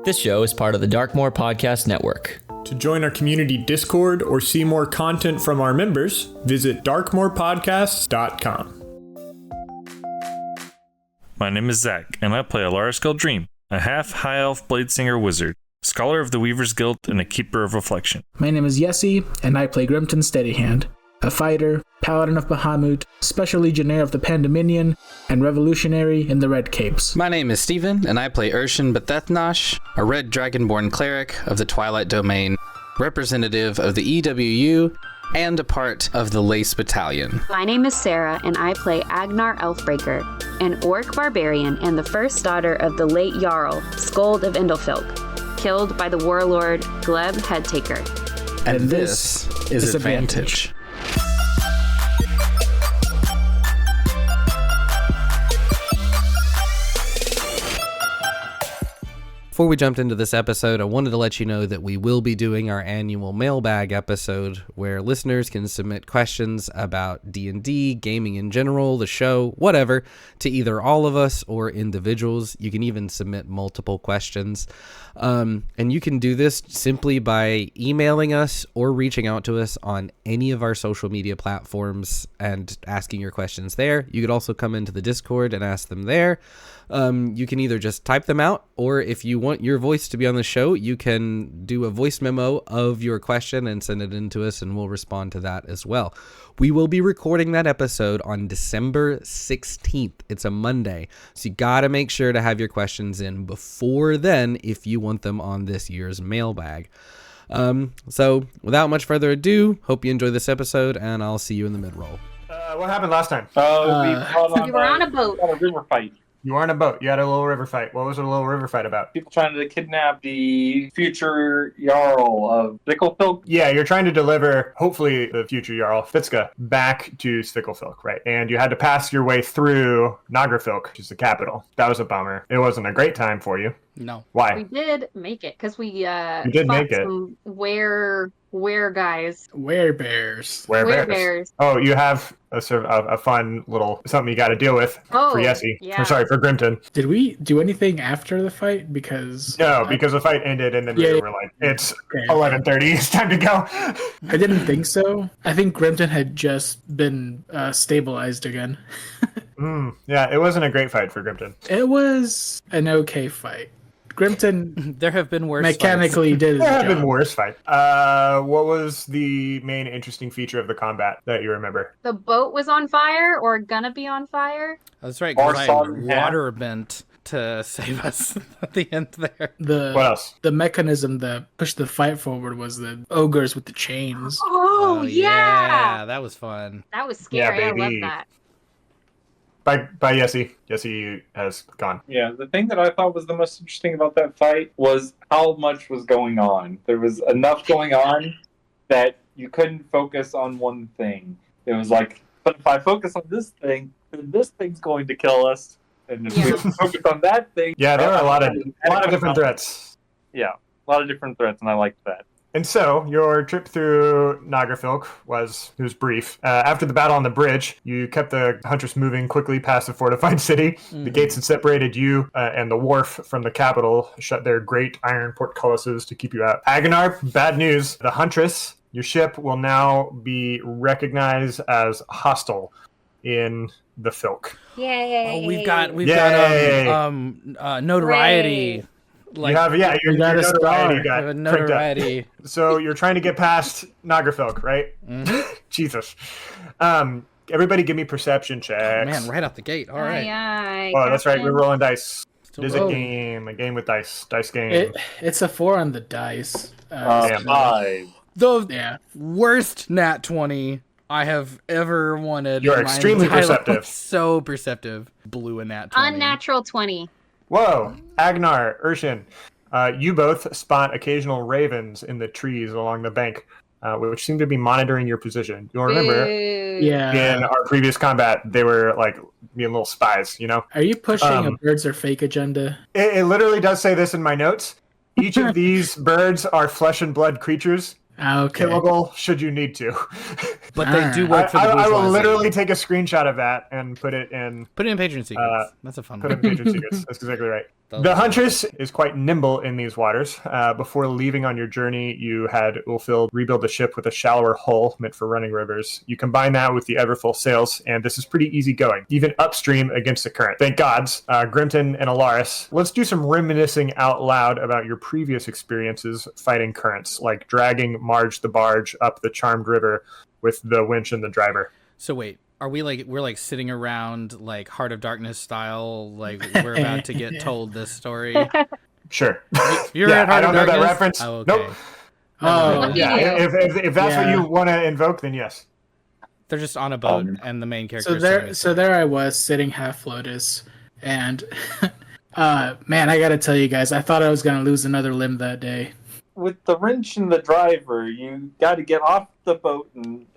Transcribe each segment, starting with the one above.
This show is part of the Darkmore Podcast Network. To join our community Discord or see more content from our members, visit darkmorepodcasts.com. My name is Zach, and I play Elaris Gaeldrim, a half-high elf bladesinger wizard, scholar of the Weaver's Guild, and a keeper of reflection. My name is Yessy, and I play Grimton Steadyhand, a fighter, paladin of Bahamut, special legionnaire of the Pandemonium, and revolutionary in the Red Capes. My name is Steven, and I play Irshen Bhethethnosh, a red dragonborn cleric of the Twilight Domain, representative of the EWU, and a part of the Lace Battalion. My name is Sarah, and I play Agnar Elfbreaker, an orc barbarian and the first daughter of the late Jarl, Skuld of Indolfilk, killed by the warlord Gleb Headtaker. And this is Advantage. Before we jumped into this episode, I wanted to let you know that we will be doing our annual mailbag episode where listeners can submit questions about D&D, gaming in general, the show, whatever, to either all of us or individuals. You can even submit multiple questions. And you can do this simply by emailing us or reaching out to us on any of our social media platforms and asking your questions there. You could also come into the Discord and ask them there. You can either just type them out, or if you want your voice to be on the show, you can do a voice memo of your question and send it in to us, and we'll respond to that as well. We will be recording that episode on December 16th. It's a Monday, so you got to make sure to have your questions in before then if you want them on this year's mailbag. So without much further ado, hope you enjoy this episode, and I'll see you in the mid-roll. What happened last time? You were on a boat. On a river fight. You were on a boat. You had a little river fight. What was a little river fight about? People trying to kidnap the future Jarl of Sticklefilk. Yeah, you're trying to deliver, hopefully, the future Jarl, Fitzka, back to Sticklefilk, right? And you had to pass your way through Nagrafilk, which is the capital. That was a bummer. It wasn't a great time for you. No. Why? We did make it, because we did make it. Some were guys. Werebears. Werebears. Oh, you have a sort of a fun little something you got to deal with for Yessy. Yeah. I'm sorry, for Grimton. Did we do anything after the fight? Because because the fight ended and then we were like, it's 11:30. It's time to go. I didn't think so. I think Grimton had just been stabilized again. Yeah, it wasn't a great fight for Grimton. It was an okay fight. Grimton There have been worse mechanically fights. did his There have job. been worse fights. What was the main interesting feature of the combat that you remember? The boat was on fire, or gonna be on fire. That's right, Or because I sodden water bent to save us at the end there. What else? The mechanism that pushed the fight forward was the ogres with the chains. Oh, yeah! That was fun. That was scary. Yeah, I love baby. that. By Yessy. Yessy has gone. Yeah, the thing that I thought was the most interesting about that fight was how much was going on. There was enough going on that you couldn't focus on one thing. It was like, but if I focus on this thing, then this thing's going to kill us. And if we focus on that thing... Yeah, there were a lot of different threats. Yeah, a lot of different threats, and I liked that. And so, your trip through Nagrafilk was brief. After the battle on the bridge, you kept the Huntress moving quickly past the fortified city. Mm-hmm. The gates had separated you and the wharf from the capital, shut their great iron portcullises to keep you out. Agnar, bad news. The Huntress, your ship, will now be recognized as hostile in the Filk. Yay! Oh, we've got notoriety. Great. Like, you got a notoriety. Notoriety. So you're trying to get past Nagrafilk, right? Mm-hmm. Jesus. Everybody give me perception checks. Oh, man, right out the gate. All right. Oh, that's right. We're rolling dice. Still It is a game with dice. Dice game. It's a 4 on the dice. 5. The worst nat 20 I have ever wanted. You're extremely perceptive. So perceptive. Blew a nat 20. Unnatural 20. Whoa. Agnar, Irshen, you both spot occasional ravens in the trees along the bank, which seem to be monitoring your position. You'll remember in our previous combat, they were like being little spies, you know? Are you pushing a birds are fake agenda? It literally does say this in my notes. Each of these birds are flesh and blood creatures. Okay. Killable should you need to. But they do work for the bourgeoisie. I will literally take a screenshot of that and put it in Patron Secrets. That's a fun one. Put it in Patron Secrets. That's exactly right. The Huntress is quite nimble in these waters. Before leaving on your journey, you had Ulfil rebuild the ship with a shallower hull meant for running rivers. You combine that with the ever full sails, and this is pretty easy going, even upstream against the current. Thank gods. Grimton and Elaris, let's do some reminiscing out loud about your previous experiences fighting currents, like dragging Marge the barge up the charmed river with the winch and the driver. So wait, are we're sitting around like Heart of Darkness style, like we're about to get told this story? Sure. You're at Heart I don't of know Darkness? that reference. Oh, okay. Nope. Oh, Yeah, if that's what you want to invoke, then yes. They're just on a boat, and the main character. So there I was sitting half lotus, and man, I gotta tell you guys, I thought I was gonna lose another limb that day. With the wrench and the driver, you got to get off the boat and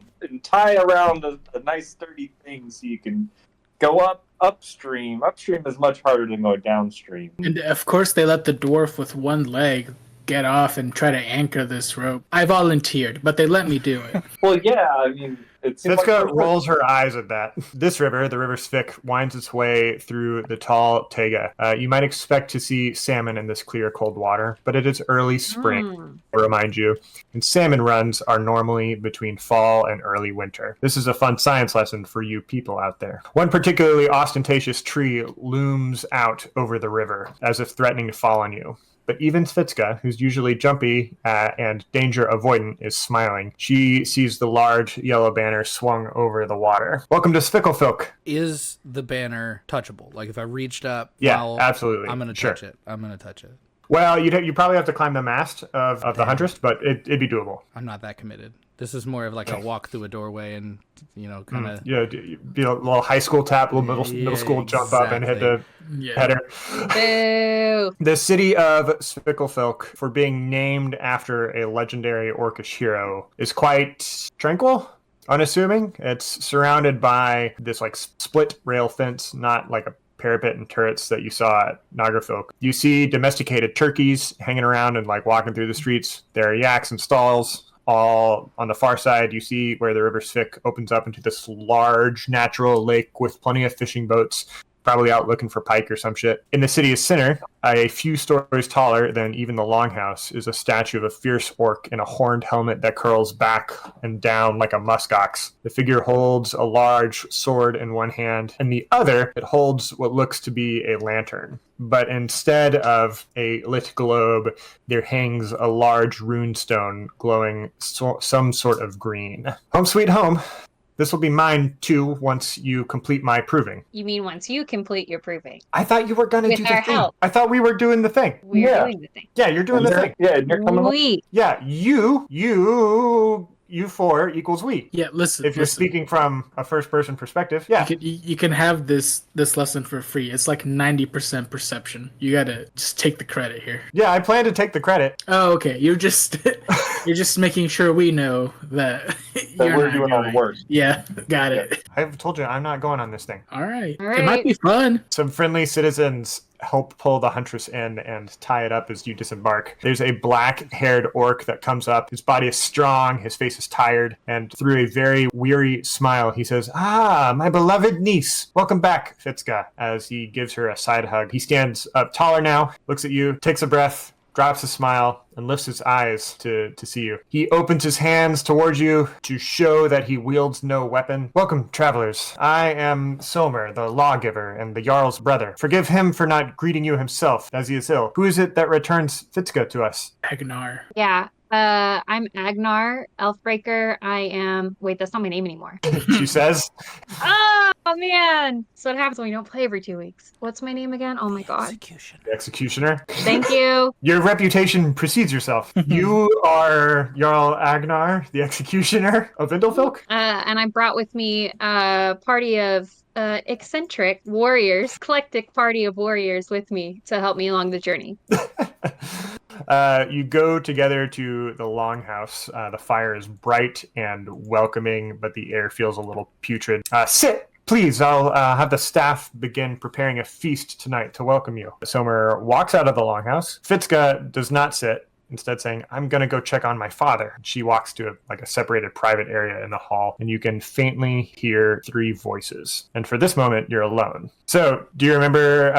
tie around a nice sturdy thing so you can go upstream. Upstream is much harder than go downstream. And of course, they let the dwarf with one leg get off and try to anchor this rope. I volunteered, but they let me do it. Well, yeah, I mean, it's Sitka rolls her eyes at that. This river, the River Svik, winds its way through the tall taiga. You might expect to see salmon in this clear, cold water, but it is early spring, I remind you, and salmon runs are normally between fall and early winter. This is a fun science lesson for you people out there. One particularly ostentatious tree looms out over the river, as if threatening to fall on you. But even Svitska, who's usually jumpy and danger avoidant, is smiling. She sees the large yellow banner swung over the water. Welcome to Svikelfilk. Is the banner touchable? Like if I reached up, Yeah, absolutely. I'm gonna touch it. I'm gonna touch it. Well, you probably have to climb the mast of the Huntress, but it'd be doable. I'm not that committed. This is more of like a walk through a doorway and, kind of... Yeah, be a little high school tap, a little middle school jump up and hit the header. Boo. The city of Svikelfilk, for being named after a legendary orcish hero, is quite tranquil, unassuming. It's surrounded by this like split rail fence, not like a parapet and turrets that you saw at Nagarfilk. You see domesticated turkeys hanging around and like walking through the streets. There are yaks and stalls. All on the far side, you see where the River Svik opens up into this large natural lake with plenty of fishing boats, probably out looking for pike or some shit. In the city's center, a few stories taller than even the longhouse, is a statue of a fierce orc in a horned helmet that curls back and down like a muskox. The figure holds a large sword in one hand, and the other, it holds what looks to be a lantern. But instead of a lit globe, there hangs a large rune stone glowing some sort of green. Home sweet home. This will be mine, too, once you complete my proving. You mean once you complete your proving? I thought you were going to do the thing. Help. I thought we were doing the thing. We're doing the thing. Yeah, you're doing the thing. Yeah, and you're coming up. Yeah, you four equals we. Yeah, listen. If you're speaking from a first-person perspective, yeah. You can have this lesson for free. It's like 90% perception. You gotta just take the credit here. Yeah, I plan to take the credit. Oh, okay. You're just making sure we know that we're doing all the work. Yeah, got it. I've told you I'm not going on this thing. All right. It might be fun. Some friendly citizens help pull the Huntress in and tie it up as you disembark. There's a black-haired orc that comes up. His body is strong, his face is tired, and through a very weary smile, he says, "Ah, my beloved niece. Welcome back, Fitzka," as he gives her a side hug. He stands up taller now, looks at you, takes a breath, drops a smile, and lifts his eyes to see you. He opens his hands towards you to show that he wields no weapon. "Welcome, travelers. I am Somer, the lawgiver and the Jarl's brother. Forgive him for not greeting you himself, as he is ill. Who is it that returns Fitzka to us?" Agnar. Yeah. I'm Agnar, Elfbreaker. I am... Wait, that's not my name anymore. She says. Oh, man. So what happens when we don't play every 2 weeks? What's my name again? Oh, my God. The Executioner. Thank you. Your reputation precedes yourself. You are Jarl Agnar, the Executioner of Indolfilk? And I brought with me a party of eccentric warriors, eclectic party of warriors with me to help me along the journey. You go together to the longhouse. The fire is bright and welcoming, but the air feels a little putrid. Sit, please. I'll have the staff begin preparing a feast tonight to welcome you. Somer walks out of the longhouse. Fitzka does not sit. instead saying, I'm going to go check on my father. She walks to a separated private area in the hall, and you can faintly hear 3 voices. And for this moment, you're alone. So, do you remember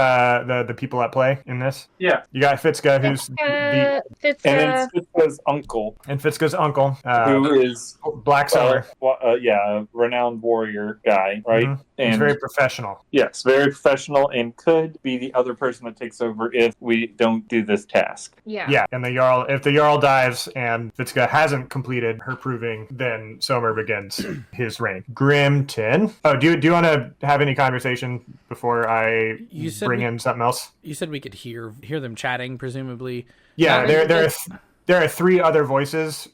the people at play in this? Yeah. You got Fitzka, who's and then Fitzka's uncle. And Fitzka's uncle. Who is Black Summer. A renowned warrior guy, right? Mm-hmm. And he's very professional. Yes, very professional, and could be the other person that takes over if we don't do this task. Yeah, and if the Jarl dies and Fitzka hasn't completed her proving, then Somer begins his reign. Grimton. Oh, do you want to have any conversation before I bring in something else? You said we could hear them chatting, presumably. Yeah, there are 3 other voices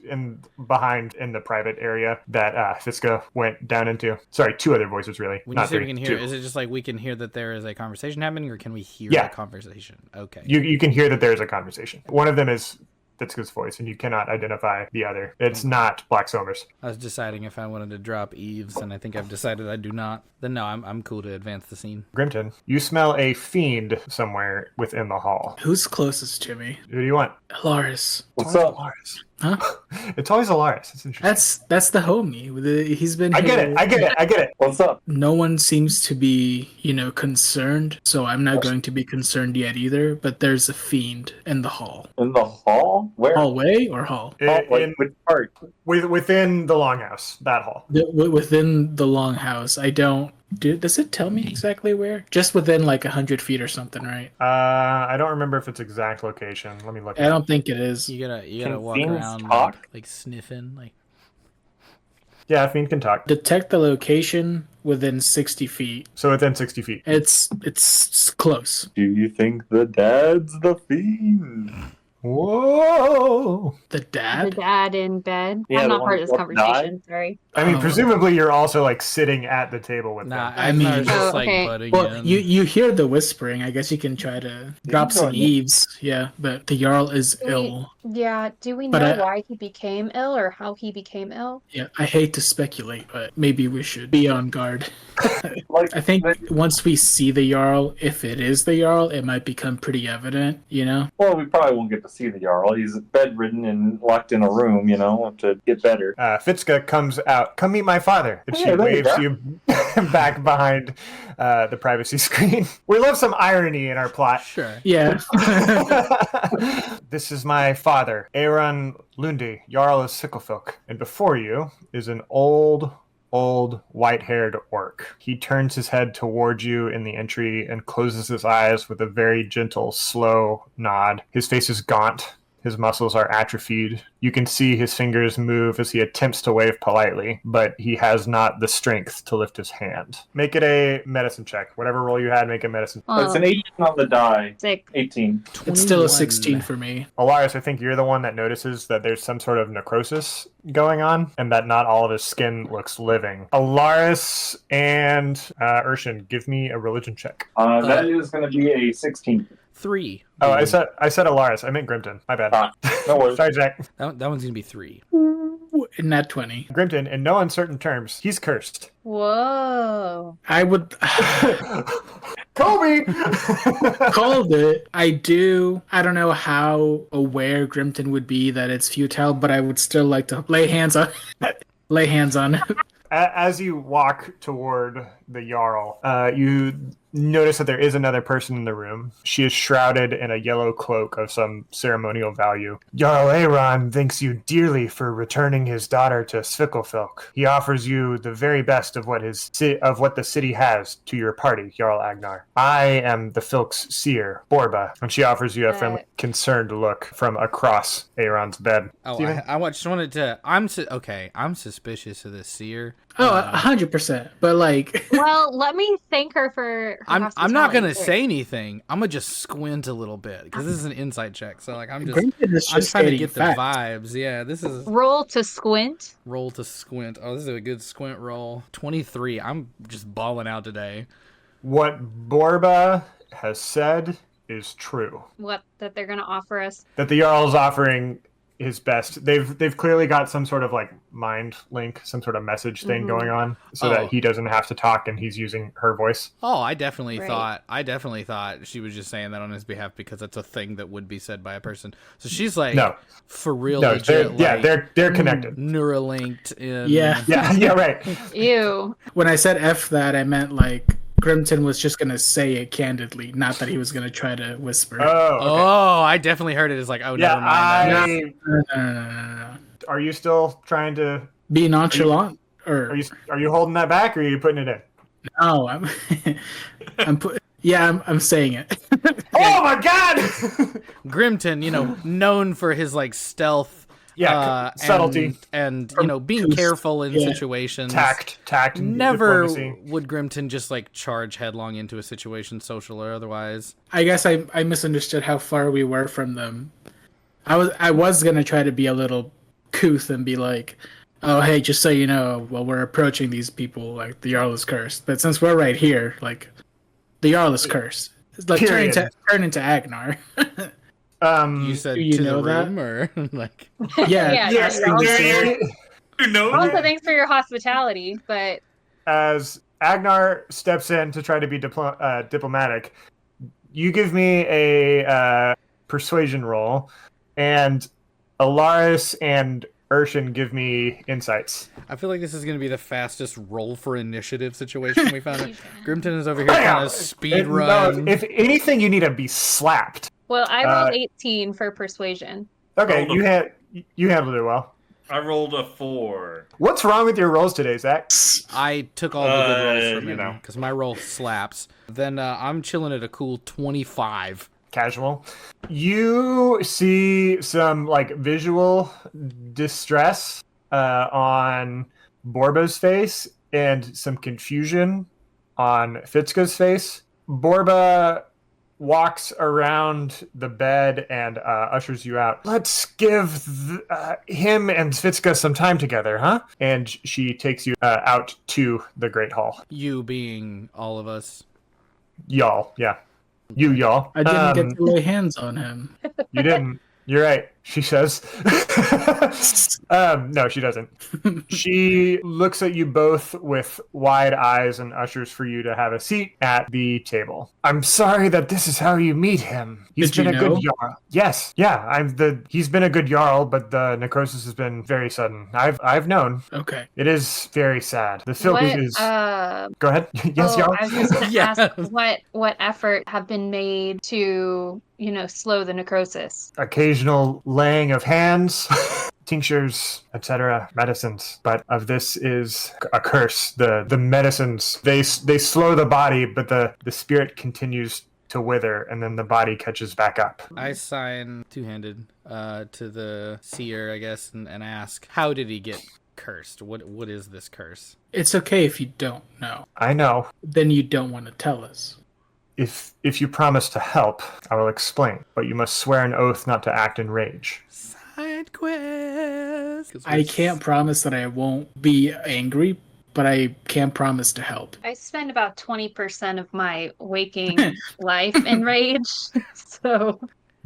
behind in the private area that Fitzka went down into. Sorry, 2 other voices, really. When you say we can hear, is it just like we can hear that there is a conversation happening, or can we hear the conversation? Okay. You can hear that there is a conversation. One of them is Fitzka's voice, and you cannot identify the other. It's not Black Somer's. I was deciding if I wanted to drop Eves, and I think I've decided I do not. Then no, I'm cool to advance the scene. Grimton, you smell a fiend somewhere within the hall. Who's closest to me? Who do you want? Elaris. What's up? Elaris. Huh? It's always Elaris. It's interesting. That's the homie. He's been. I get it. What's up? No one seems to be, concerned, so I'm not going to be concerned yet either. But there's a fiend in the hall. In the hall? Where? Hallway or hall? Which part? Within the longhouse. That hall. Within the longhouse. I don't. Does it tell me exactly where? Just within 100 feet or something, right? I don't remember if it's exact location. Let me look. I don't think it is. You gotta walk around like sniffing, Yeah, a fiend can talk. Detect the location within 60 feet. So within 60 feet. It's close. Do you think the dad's the fiend? Whoa! The dad? The dad in bed. Yeah, I'm the not part of this one conversation. Sorry. I mean, presumably you're also sitting at the table with Nah, them. I mean- just okay. butting Well, in. you hear the whispering. I guess you can try to drop some eaves. Yeah, but the Jarl is ill. Yeah, do we But know why he became ill or how he became ill? Yeah, I hate to speculate, but maybe we should be on guard. I think once we see the Jarl, if it is the Jarl, it might become pretty evident, Well, we probably won't get to see the Jarl. He's bedridden and locked in a room, to get better. Fitzka comes out. Come meet my father. And she Hey, there you waves go. you back behind the privacy screen. We love some irony in our plot. Sure. Yeah. This is my father, Aaron Lundi, Jarl of Sickelfilk. And before you is an old white-haired orc. He turns his head towards you in the entry and closes his eyes with a very gentle, slow nod. His face is gaunt. His muscles are atrophied. You can see his fingers move as he attempts to wave politely, but he has not the strength to lift his hand. Make it a medicine check. Whatever roll you had, make a medicine. It's an 18 on the die. Sick. 18. It's still a 21. 16 for me. Elaris, I think you're the one that notices that there's some sort of necrosis going on and that not all of his skin looks living. Elaris and Irshen, give me a religion check. That is going to be a 16. 3. Oh, I said Elaris. I meant Grimton. My bad. No worries. Sorry, Jack. That one's gonna be 3. Not 20. Grimton, in no uncertain terms, he's cursed. Whoa. I would Kobe! called it. I don't know how aware Grimton would be that it's futile, but I would still like to lay hands on it. As you walk toward the Jarl, you notice that there is another person in the room. She is shrouded in a yellow cloak of some ceremonial value. Jarl Aaron thanks you dearly for returning his daughter to Svikkelfilk. He offers you the very best of what the city has to your party, Jarl Agnar. I am the Filk's seer, Borba, and she offers you a friendly, concerned look from across Aaron's bed. Oh, Steven? I just wanted to. I'm suspicious of this seer. Oh, 100%. But Well, let me thank her for her I'm not hospitality gonna first. say anything. I'm gonna just squint a little bit because this is an insight check. So I'm Grimton is I'm just trying to stating get the facts. vibes. Yeah, this is Roll to squint. roll to squint. Oh, this is a good squint roll. 23. I'm just balling out today. What Borba has said is true. What that they're gonna offer us. That the Jarl is offering his best. They've clearly got some sort of like mind link, some sort of message thing going on, so that he doesn't have to talk and he's using her voice. Oh, I definitely thought she was just saying that on his behalf because that's a thing that would be said by a person. So she's like, no, for real, no, legit, they're connected, Neuralinked. In... Yeah, right. Ew. When I said F that, I meant like Grimton was just gonna say it candidly, not that he was gonna try to whisper. Oh, okay. Oh, I definitely heard it as like, oh, never mind. No. Are you still trying to Be nonchalant, are you holding that back, or are you putting it in? No, I'm saying it. Oh my god! Grimton, known for his like stealth. Subtlety and being careful in situations. Tact. Never diplomacy. would Grimton just like charge headlong into a situation, social or otherwise. I guess I misunderstood how far we were from them. I was gonna try to be a little couth and be like, oh hey, just so you know, while we're approaching these people, like the Jarl is cursed. But since we're right here, like the Jarl is cursed. It's like turn into Agnar. You said you to know the room, or like? Yeah. Yes. Also, thanks for your hospitality, but As Agnar steps in to try to be diplomatic, you give me a persuasion roll, and Elaris and Irshen give me insights. I feel like this is going to be the fastest roll for initiative situation we found. Grimton is over here kind of speed run. No, if anything, you need to be slapped. well, I rolled 18 for persuasion. Okay, you handled it well. I rolled a 4. What's wrong with your rolls today, Zach? I took all the good rolls from you him know. because my roll slaps. Then I'm chilling at a cool 25. Casual. You see some like visual distress on Borba's face and some confusion on Fitzka's face. Borba walks around the bed and ushers you out. Let's give him and Fitzka some time together, huh? And she takes you out to the Great Hall. You being all of us. Y'all, yeah. Y'all. I didn't get to lay hands on him. You didn't. You're right, she says. No, she doesn't. She looks at you both with wide eyes and ushers for you to have a seat at the table. I'm sorry that this is how you meet him. He's Did been you a good know? Jarl. Yes, yeah, he's been a good Jarl, but the necrosis has been very sudden. I've known. Okay. It is very sad. The Silk is... Go ahead. Yes, Oh, Jarl? I was just going to Yeah. ask what effort have been made to, slow the necrosis? Occasional laying of hands, tinctures, etc., medicines. But of this is a curse. The medicines, they slow the body, but the spirit continues to wither, and then the body catches back up. I sign two-handed to the seer, I guess, and ask, how did he get cursed? What is this curse? It's okay if you don't know. I know. Then you don't want to tell us. If you promise to help, I will explain. But you must swear an oath not to act in rage. Side quest. I can't promise that I won't be angry, but I can promise to help. I spend about 20% of my waking life in rage, so...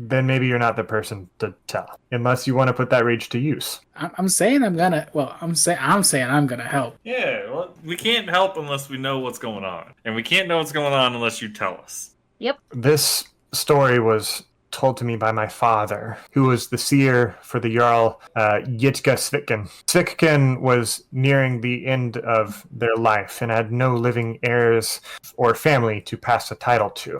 Then maybe you're not the person to tell, unless you want to put that rage to use. I'm saying I'm gonna. Well, I'm saying I'm gonna help. Yeah, well, we can't help unless we know what's going on. And we can't know what's going on unless you tell us. Yep. This story was told to me by my father, who was the seer for the Jarl Yitka Svitkin. Svitkin was nearing the end of their life and had no living heirs or family to pass the title to.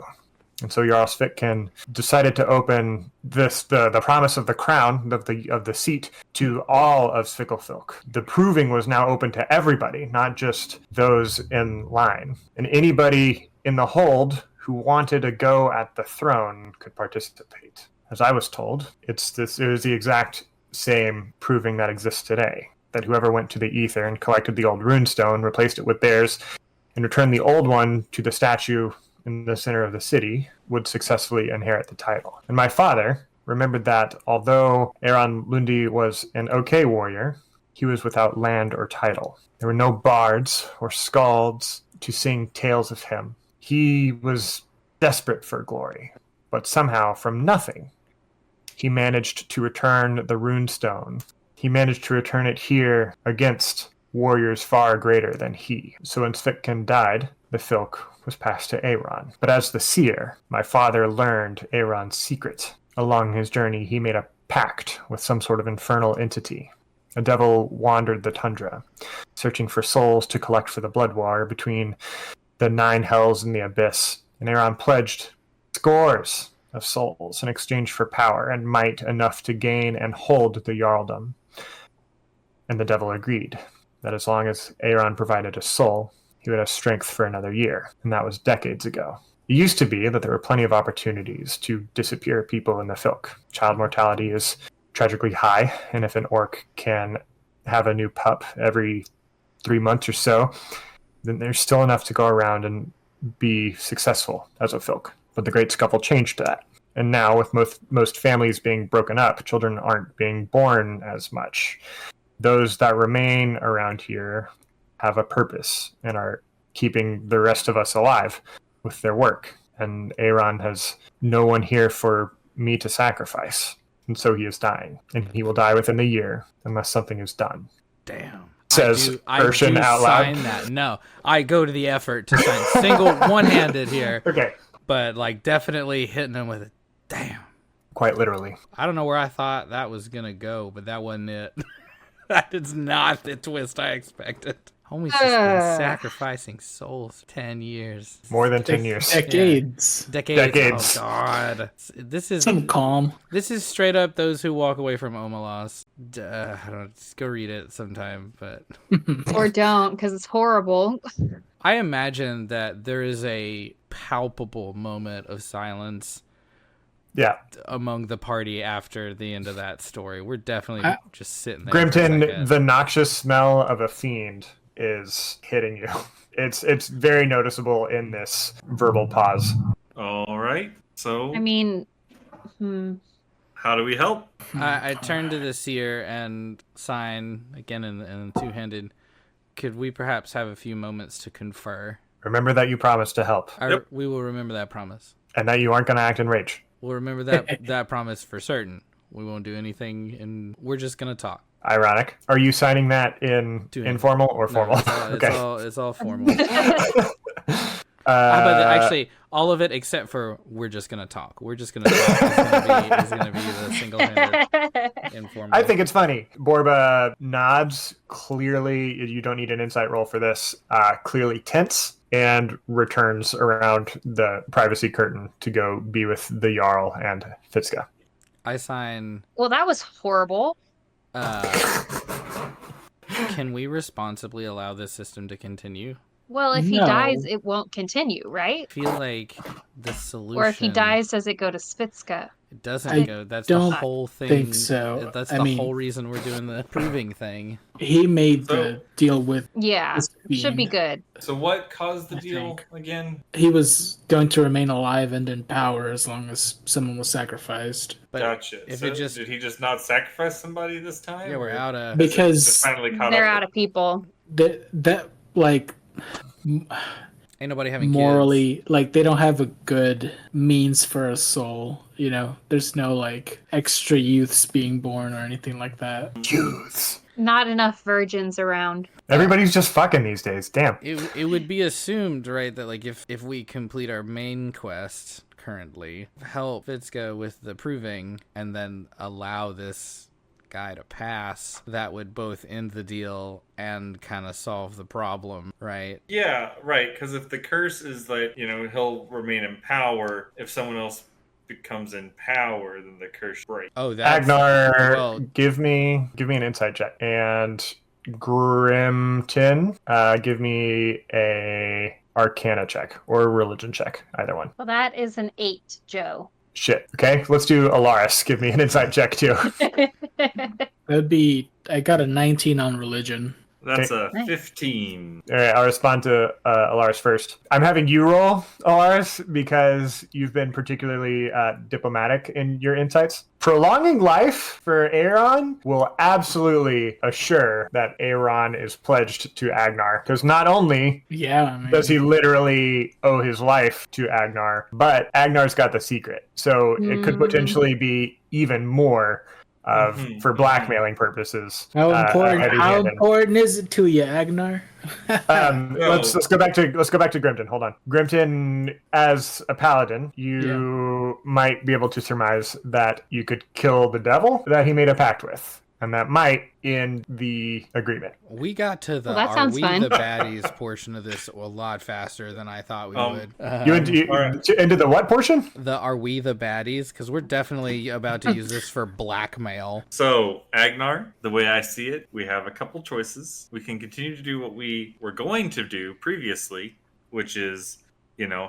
And so Jarl Svitkin decided to open the promise of the crown of the seat to all of Svikelfilk. The proving was now open to everybody, not just those in line. And anybody in the hold who wanted a go at the throne could participate. As I was told, it was the exact same proving that exists today. That whoever went to the ether and collected the old runestone, replaced it with theirs, and returned the old one to the statue in the center of the city would successfully inherit the title. And my father remembered that although Aaron Lundi was an okay warrior, he was without land or title. There were no bards or skalds to sing tales of him. He was desperate for glory, but somehow from nothing, he managed to return the runestone. He managed to return it here against warriors far greater than he. So when Svitkin died, the Filk was passed to Aaron. But as the seer, my father learned Aaron's secret. Along his journey, he made a pact with some sort of infernal entity. A devil wandered the tundra, searching for souls to collect for the blood war between the 9 hells and the abyss. And Aaron pledged scores of souls in exchange for power and might enough to gain and hold the Jarldom. And the devil agreed that as long as Aaron provided a soul, he would have strength for another year. And that was decades ago. It used to be that there were plenty of opportunities to disappear people in the Filk. Child mortality is tragically high, and if an orc can have a new pup every 3 months or so, then there's still enough to go around and be successful as a Filk. But the Great Scuffle changed that. And now, with most families being broken up, children aren't being born as much. Those that remain around here have a purpose and are keeping the rest of us alive with their work. And Aaron has no one here for me to sacrifice. And so he is dying. And he will die within the year unless something is done. Damn. Says Irshen out loud. Sign that. No, I go to the effort to sign single one-handed here. Okay. But like definitely hitting him with it. Damn. Quite literally. I don't know where I thought that was going to go, but that wasn't it. That is not the twist I expected. Homie's just been sacrificing souls for 10 years. More than 10 years. Decades. Yeah. Decades. Oh, God. This is some calm. This is straight up those who walk away from Omelas. I don't know. Just go read it sometime. But or don't, because it's horrible. I imagine that there is a palpable moment of silence. Yeah, among the party after the end of that story. We're definitely just sitting there. Grimton, the noxious smell of a fiend is hitting you. It's very noticeable in this verbal pause. All right. So, I mean, how do we help? I turn to the seer and sign again in two-handed. Could we perhaps have a few moments to confer? Remember that you promised to help. Yep. We will remember that promise. And that you aren't going to act in rage. We'll remember that promise for certain. We won't do anything, and we're just gonna talk. Ironic. Are you signing that in informal or formal? No, okay. It's all formal. Actually, all of it except for we're just gonna talk. We're just gonna talk. It's gonna be the single-handed informal. I think it's funny. Borba nods. Clearly, you don't need an insight roll for this. Clearly tense. And returns around the privacy curtain to go be with the Jarl and Fitzka. I sign... Well, that was horrible. Can we responsibly allow this system to continue? Well, if he dies, it won't continue, right? I feel like the solution... Or if he dies, does it go to Svitska? It doesn't go. That's the whole thing. I think so. That's the whole reason we're doing the proving thing. He made the deal with... Yeah, should be good. So what caused the deal again? He was going to remain alive and in power as long as someone was sacrificed. But gotcha. Did he just not sacrifice somebody this time? Yeah, we're out of... Because they're out of people. That like... Ain't nobody having morally kids. Like they don't have a good means for a soul, you know. There's no like extra youths being born or anything like that. Youths. Not enough virgins around. Everybody's just fucking these days. Damn. It would be assumed, right, that like if we complete our main quest currently, help Fitzka with the proving, and then allow this guy to pass, that would both end the deal and kind of solve the problem, right? Yeah, right. Because if the curse is like, he'll remain in power. If someone else becomes in power, then the curse breaks. Oh, that's... Agnar, give me an insight check. And Grimton, give me a Arcana check or a religion check. Either one. Well, that is an 8, Joe. Shit. Okay, let's do Elaris. Give me an insight check too. That'd be... I got a 19 on religion. That's Okay. a 15. All right, I'll respond to Elaris first. I'm having you roll, Elaris, because you've been particularly diplomatic in your insights. Prolonging life for Aaron will absolutely assure that Aaron is pledged to Agnar. Because not only does he literally owe his life to Agnar, but Agnar's got the secret. So it could potentially be even more for blackmailing purposes. How important is it to you, Agnar? Let's go back to Grimton. Hold on, Grimton. As a paladin, you might be able to surmise that you could kill the devil that he made a pact with, and that might end the agreement. We got to the that are sounds we fun. the baddies portion of this a lot faster than I thought we would. You into the what portion? The are we the baddies? Because we're definitely about to use this for blackmail. So, Agnar, the way I see it, we have a couple choices. We can continue to do what we were going to do previously, which is,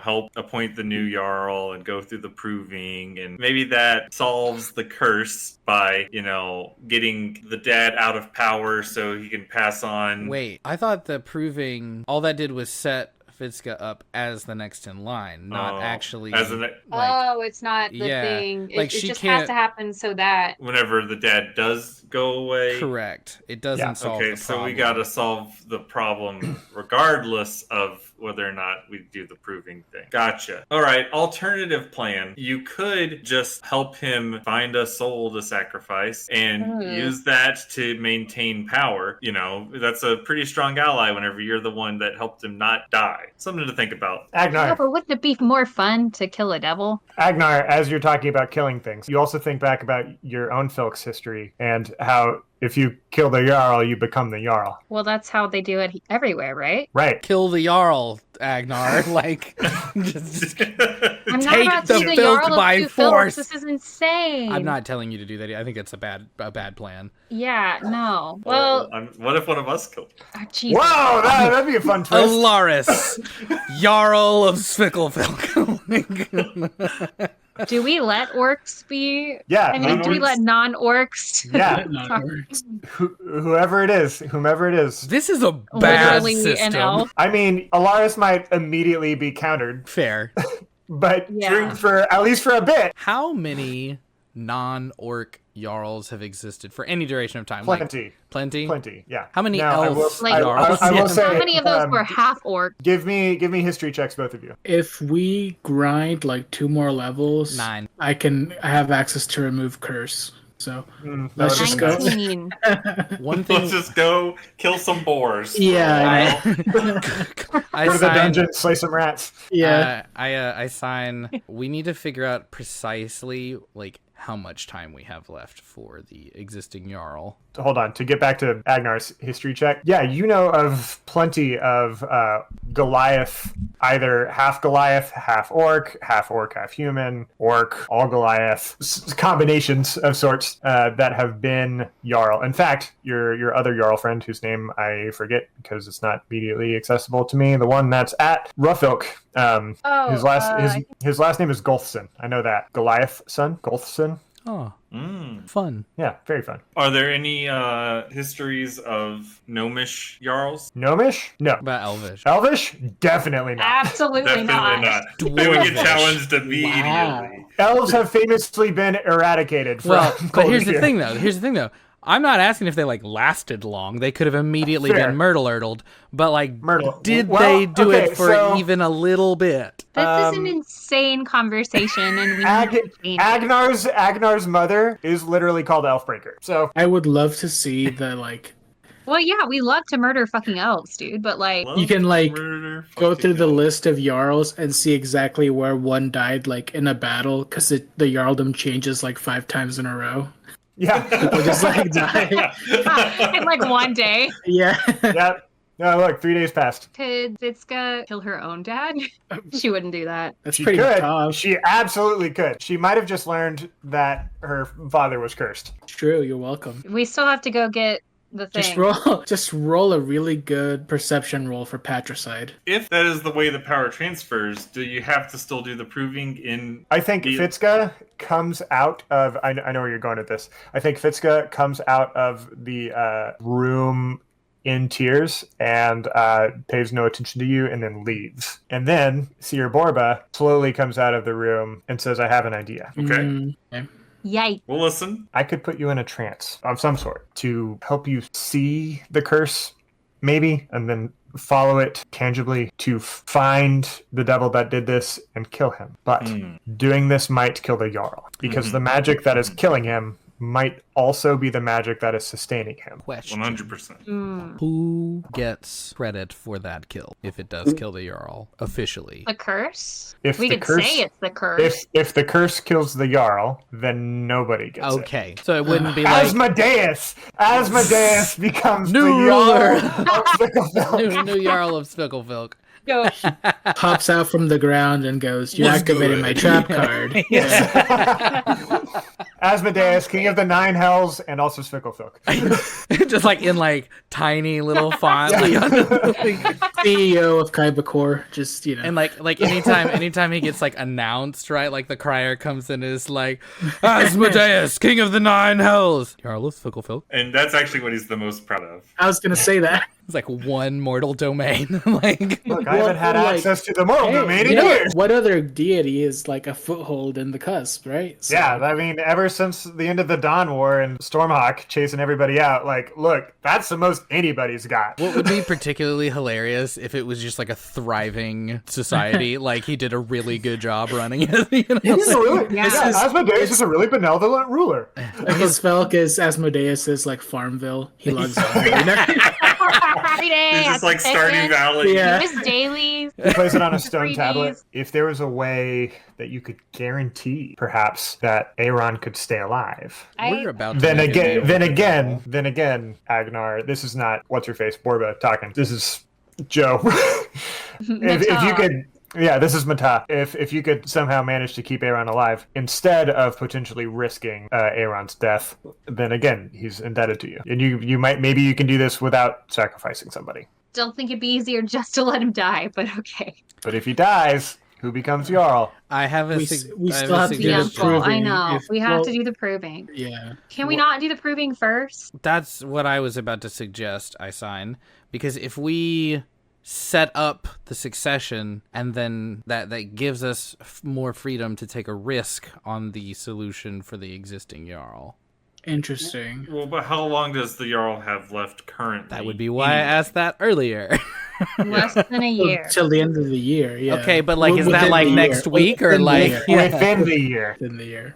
help appoint the new Jarl and go through the proving, and maybe that solves the curse by, getting the dad out of power so he can pass on. Wait, I thought the proving, all that did was set Fitska up as the next in line, not actually. It's not the thing. It just has to happen so that whenever the dad does go away. Correct. It doesn't solve the problem. So we got to solve the problem regardless of whether or not we do the proving thing. Gotcha. All right. Alternative plan. You could just help him find a soul to sacrifice and use that to maintain power. That's a pretty strong ally whenever you're the one that helped him not die. Something to think about. Agnar. Yeah, but wouldn't it be more fun to kill a devil? Agnar, as you're talking about killing things, you also think back about your own Filk's history and how if you kill the Jarl, you become the Jarl. Well, that's how they do it everywhere, right? Right. Kill the Jarl, Agnar. Just I'm not take about to the be the Filk Jarl by of two force. Filks. This is insane. I'm not telling you to do that. I think it's a bad plan. Yeah, no. Well, what if one of us killed? Jesus. Whoa, that'd be a fun twist. Elaris, Jarl of Svickelfilk. Do we let orcs be? Yeah. I mean, do we let non-orcs? Yeah. Whomever it is. This is a bad Literally system. an elf. I mean, Elaris might immediately be countered, Fair. but Yeah. at least for a bit. How many non-orc Jarls have existed for any duration of time? Plenty. Plenty? Yeah. How many Now, elf Like, Jarls? I will say, how many of those were half orc? Give me history checks, both of you. If we grind like 2 more levels, 9. I have access to remove curse. So let's just go. 19. One thing. Let's just go kill some boars. Yeah. I Go to the dungeon, slay some rats. Yeah. I sign. We need to figure out precisely how much time we have left for the existing Jarl. Hold on, to get back to Agnar's history check. Yeah, you know of plenty of Goliath, either half Goliath, half orc, half human, orc, all Goliath, combinations of sorts that have been Jarl. In fact, your other Jarl friend, whose name I forget because it's not immediately accessible to me, the one that's at Rough-Ilk, his last name is Golthson. I know that. Goliath son, Golthson. Oh, fun. Yeah, very fun. Are there any histories of Gnomish Jarls? Gnomish? No. About Elvish? Elvish? Definitely not. Absolutely not. They would get challenged immediately. Wow. Elves have famously been eradicated from Well, but here's the Coldfear. thing though. I'm not asking if they lasted long. They could have immediately Fair. been myrtle-urdled. But Myrtle. did Well, they do okay, it for so- even a little bit? This is an insane conversation, and we need to change it. Agnar's mother is literally called Elfbreaker. So I would love to see the Well, yeah, we love to murder fucking elves, dude, but you can Murder, go fucking through the hell. list of Jarls and see exactly where one died in a battle because the Jarldom changes 5 times in a row. yeah, People just die. in one day. Yeah. yeah. No, look, 3 days passed. Could Vitska kill her own dad? She wouldn't do that. That's She pretty could. tough. She absolutely could. She might have just learned that her father was cursed. It's true. You're welcome. We still have to go get the thing. Just roll a really good perception roll for patricide. If that is the way the power transfers, do you have to still do the proving in... I think Fitska comes out of... I know where you're going with this. I think Fitska comes out of the room in tears and pays no attention to you and then leaves. And then Seer Borba slowly comes out of the room and says, I have an idea. Okay. Yikes. We'll listen. I could put you in a trance of some sort to help you see the curse, maybe, and then follow it tangibly to find the devil that did this and kill him. But doing this might kill the Jarl, because the magic that is killing him might also be the magic that is sustaining him. Question. 100%. Who gets credit for that kill if it does kill the Jarl officially? The curse? If we the could curse- say it's the curse. If the curse kills the Jarl, then nobody gets it. Okay, so it wouldn't be like Asmodeus becomes New the ruler. Jarl of Spicklefilk. new Jarl of Spicklefilk. Go. Pops out from the ground and goes, "You activated my trap card." Asmodeus, king of the 9 hells, and also Spicklefilk. Just like in like tiny little font. CEO of Kaibakor, just And like anytime he gets like announced, right? Like the crier comes in and is like, Asmodeus, king of the 9 hells. Jarl of Spicklefilk. And that's actually what he's the most proud of. I was gonna say that. It's like one mortal domain. Like, look, I haven't had access to the mortal domain in you know, years. what other deity is like a foothold in the cusp, right? So, Yeah, I mean, ever since the end of the Dawn War and Stormhawk chasing everybody out, like, look, that's the most anybody's got. what would be particularly hilarious if it was just like a thriving society, like he did a really good job running it. You know? Asmodeus is a really benevolent ruler. Spicklefilk is Asmodeus' like Farmville. He loves it. Every day. He's just like Stardew Valley. Yeah. Miss dailies. He plays it on a stone 3 tablet. days. If there was a way that you could guarantee, perhaps, that Aaron could stay alive, We're about to then make a deal. again, Agnar, this is not what's her face, Borba talking. This is Joe. if you could. Yeah, this is Mata. If you could somehow manage to keep Aaron alive, instead of potentially risking Aaron's death, then again, he's indebted to you. And maybe you can do this without sacrificing somebody. Don't think it'd be easier just to let him die, but okay. But if he dies, who becomes Jarl? I have a We still have to do Yeah, the well, I proving. know. If- We have well, to do the proving. Yeah. Can we not do the proving first? That's what I was about to suggest, I sign. Because if we set up the succession and then that gives us more freedom to take a risk on the solution for the existing Jarl. Interesting. Well, but how long does the Jarl have left currently? That would be why I asked that earlier. Less than a year. Till the end of the year, yeah. Okay, but like, is Within that like the next year. week or Within the like year. Within the year. Within the year.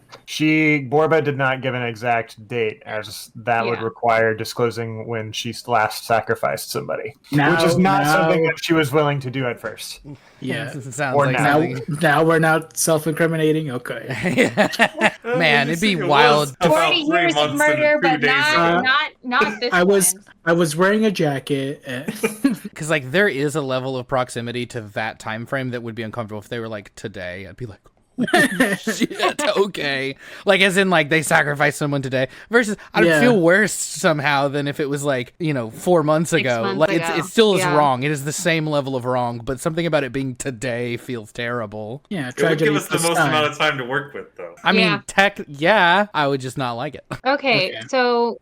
Borba did not give an exact date, as that would require disclosing when she last sacrificed somebody, which is not something that she was willing to do at first. Yeah. Sounds Or like now. something- Now we're not self-incriminating? Okay. Man, it'd be wild. 40 years of murder, but not this I was wearing a jacket. Because like there is a level of proximity to that time frame that would be uncomfortable. If they were like today, I'd be like, shit, okay. Like as in like they sacrificed someone today. Versus I'd feel worse somehow than if it was like, 4 months ago. months Like ago. it still is Yeah. wrong. It is the same level of wrong, but something about it being today feels terrible. Yeah, It would give us the most amount of time to work with, though. I mean, I would just not like it. Okay, so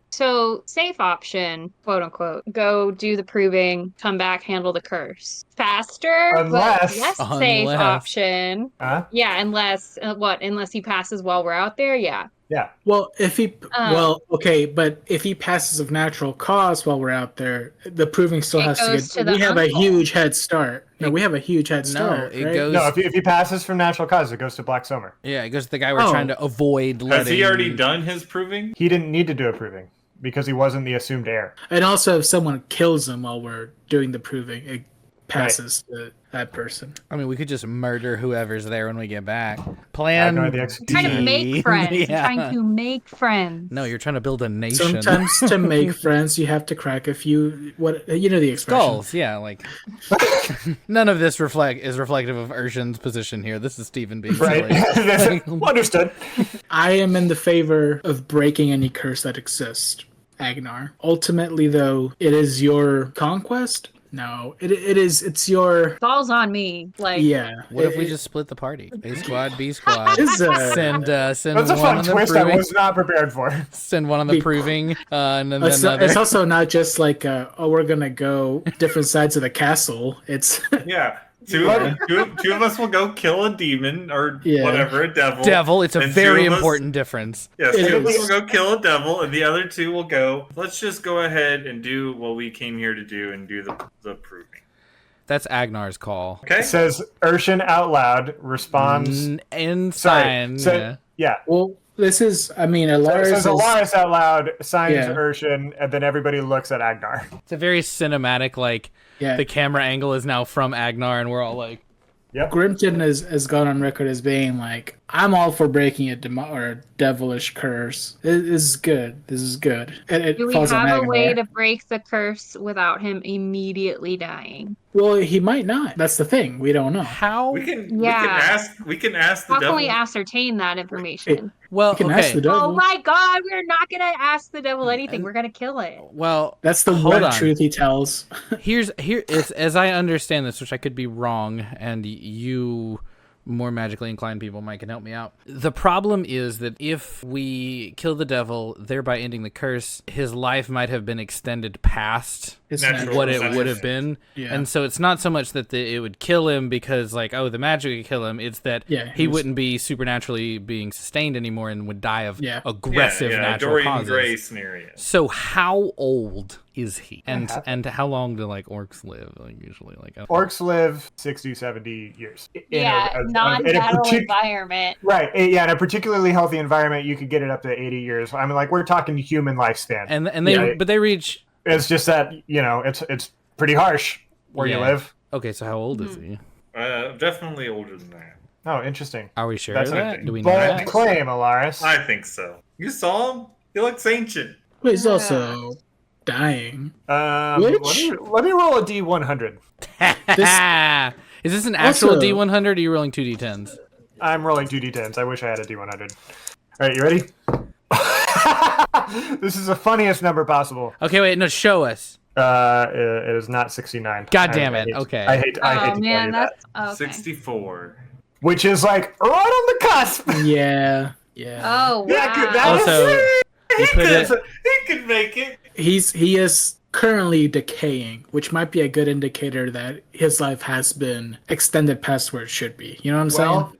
safe option, quote unquote, go do the proving, come back, handle the curse. Faster, Unless- but less safe Unless. option. Huh? Yeah, unless he passes while we're out there, yeah. Yeah. Well, but if he passes of natural cause while we're out there, the proving still It has to goes get. to the We have a uncle. huge head start. No, we have a huge head start. it right? goes- No, if he passes from natural cause, it goes to Black Sommer. Yeah, it goes to the guy we're trying to avoid letting. Has he already done his proving? He didn't need to do a proving because he wasn't the assumed heir. And also, if someone kills him while we're doing the proving, it passes to that person. I mean, we could just murder whoever's there when we get back. Plan Agnar the B. Executioner. Trying to make friends. Yeah. Trying to make friends. No, you're trying to build a nation. Sometimes to make friends, you have to crack a few. The expression. Skulls, yeah, like none of this is reflective of Irshen's position here. This is Stephen being Right. silly. Understood. I am in the favor of breaking any curse that exists, Agnar. Ultimately, though, it is your conquest, No, it's your, Falls on me. Like, yeah. What if we just split the party? A squad, B squad. It's, Send That's a one fun on the twist I proving. was not prepared for. Send one on the proving, and then It's, another. it's also not just like, we're gonna go different sides of the castle. It's Yeah. Two of us will go kill a demon or Yeah. whatever, a devil. Devil. It's a and very two of us- important difference. Yes, It two of us is. will go kill a devil, and the other two will go. Let's just go ahead and do what we came here to do and do the proving. That's Agnar's call. Okay. It says Irshen out loud responds. Ensign. Yeah. well, this is. I mean, So it Elaris says is. Elaris out loud, signs Yeah. Irshen, and then everybody looks at Agnar. It's a very cinematic, like, Yeah. the camera angle is now from Agnar, and we're all like, Grimton has gone on record as being like, I'm all for breaking a devilish curse. This is good. This is good. It do we falls on have a Agnar. way to break the curse without him immediately dying? Well, he might not. That's the thing. We don't know. how? We can Yeah. ask the How devil. can we ascertain that information? Well, You can ask the okay. devil. Oh my god, we're not gonna ask the devil anything. We're gonna kill it. Well, That's the hold one on. truth he tells. Here it's as I understand this, which I could be wrong, and you more magically inclined people might can help me out. The problem is that if we kill the devil, thereby ending the curse, his life might have been extended past It's Natural. what it would have been. Yeah. And so it's not so much that it would kill him because, like, oh, the magic would kill him. It's that Yeah, he he was- wouldn't be supernaturally being sustained anymore and would die of Yeah. aggressive natural Dorian causes. Gray scenario. So how old is he? And how long do, like, orcs live, like, usually? Like, Orcs live 60, 70 years. In a non-battle partic- environment. Right. Yeah, in a particularly healthy environment, you could get it up to 80 years. I mean, like, we're talking human lifespan. and they Yeah. but they reach. It's just that, it's pretty harsh where you Yeah. live. Okay, so how old is he? Definitely older than that. Oh, interesting. Are we sure That's of a that? Do we know bold that? claim, Elaris. I think so. You saw him? He looks ancient. But he's also dying. Which- Let me roll a D100. Is this an actual Also- D100 or are you rolling 2D10s? I'm rolling 2D10s. I wish I had a D100. All right, you ready? This is the funniest number possible. Okay, wait, no, show us. It is not 69. God damn it, hate- okay. I hate to Oh tell man, you that. that's okay. 64. Which is like right on the cusp. Yeah. Oh wow. That Also, you put it, He could make it. He is currently decaying, which might be a good indicator that his life has been extended past where it should be. You know what I'm saying?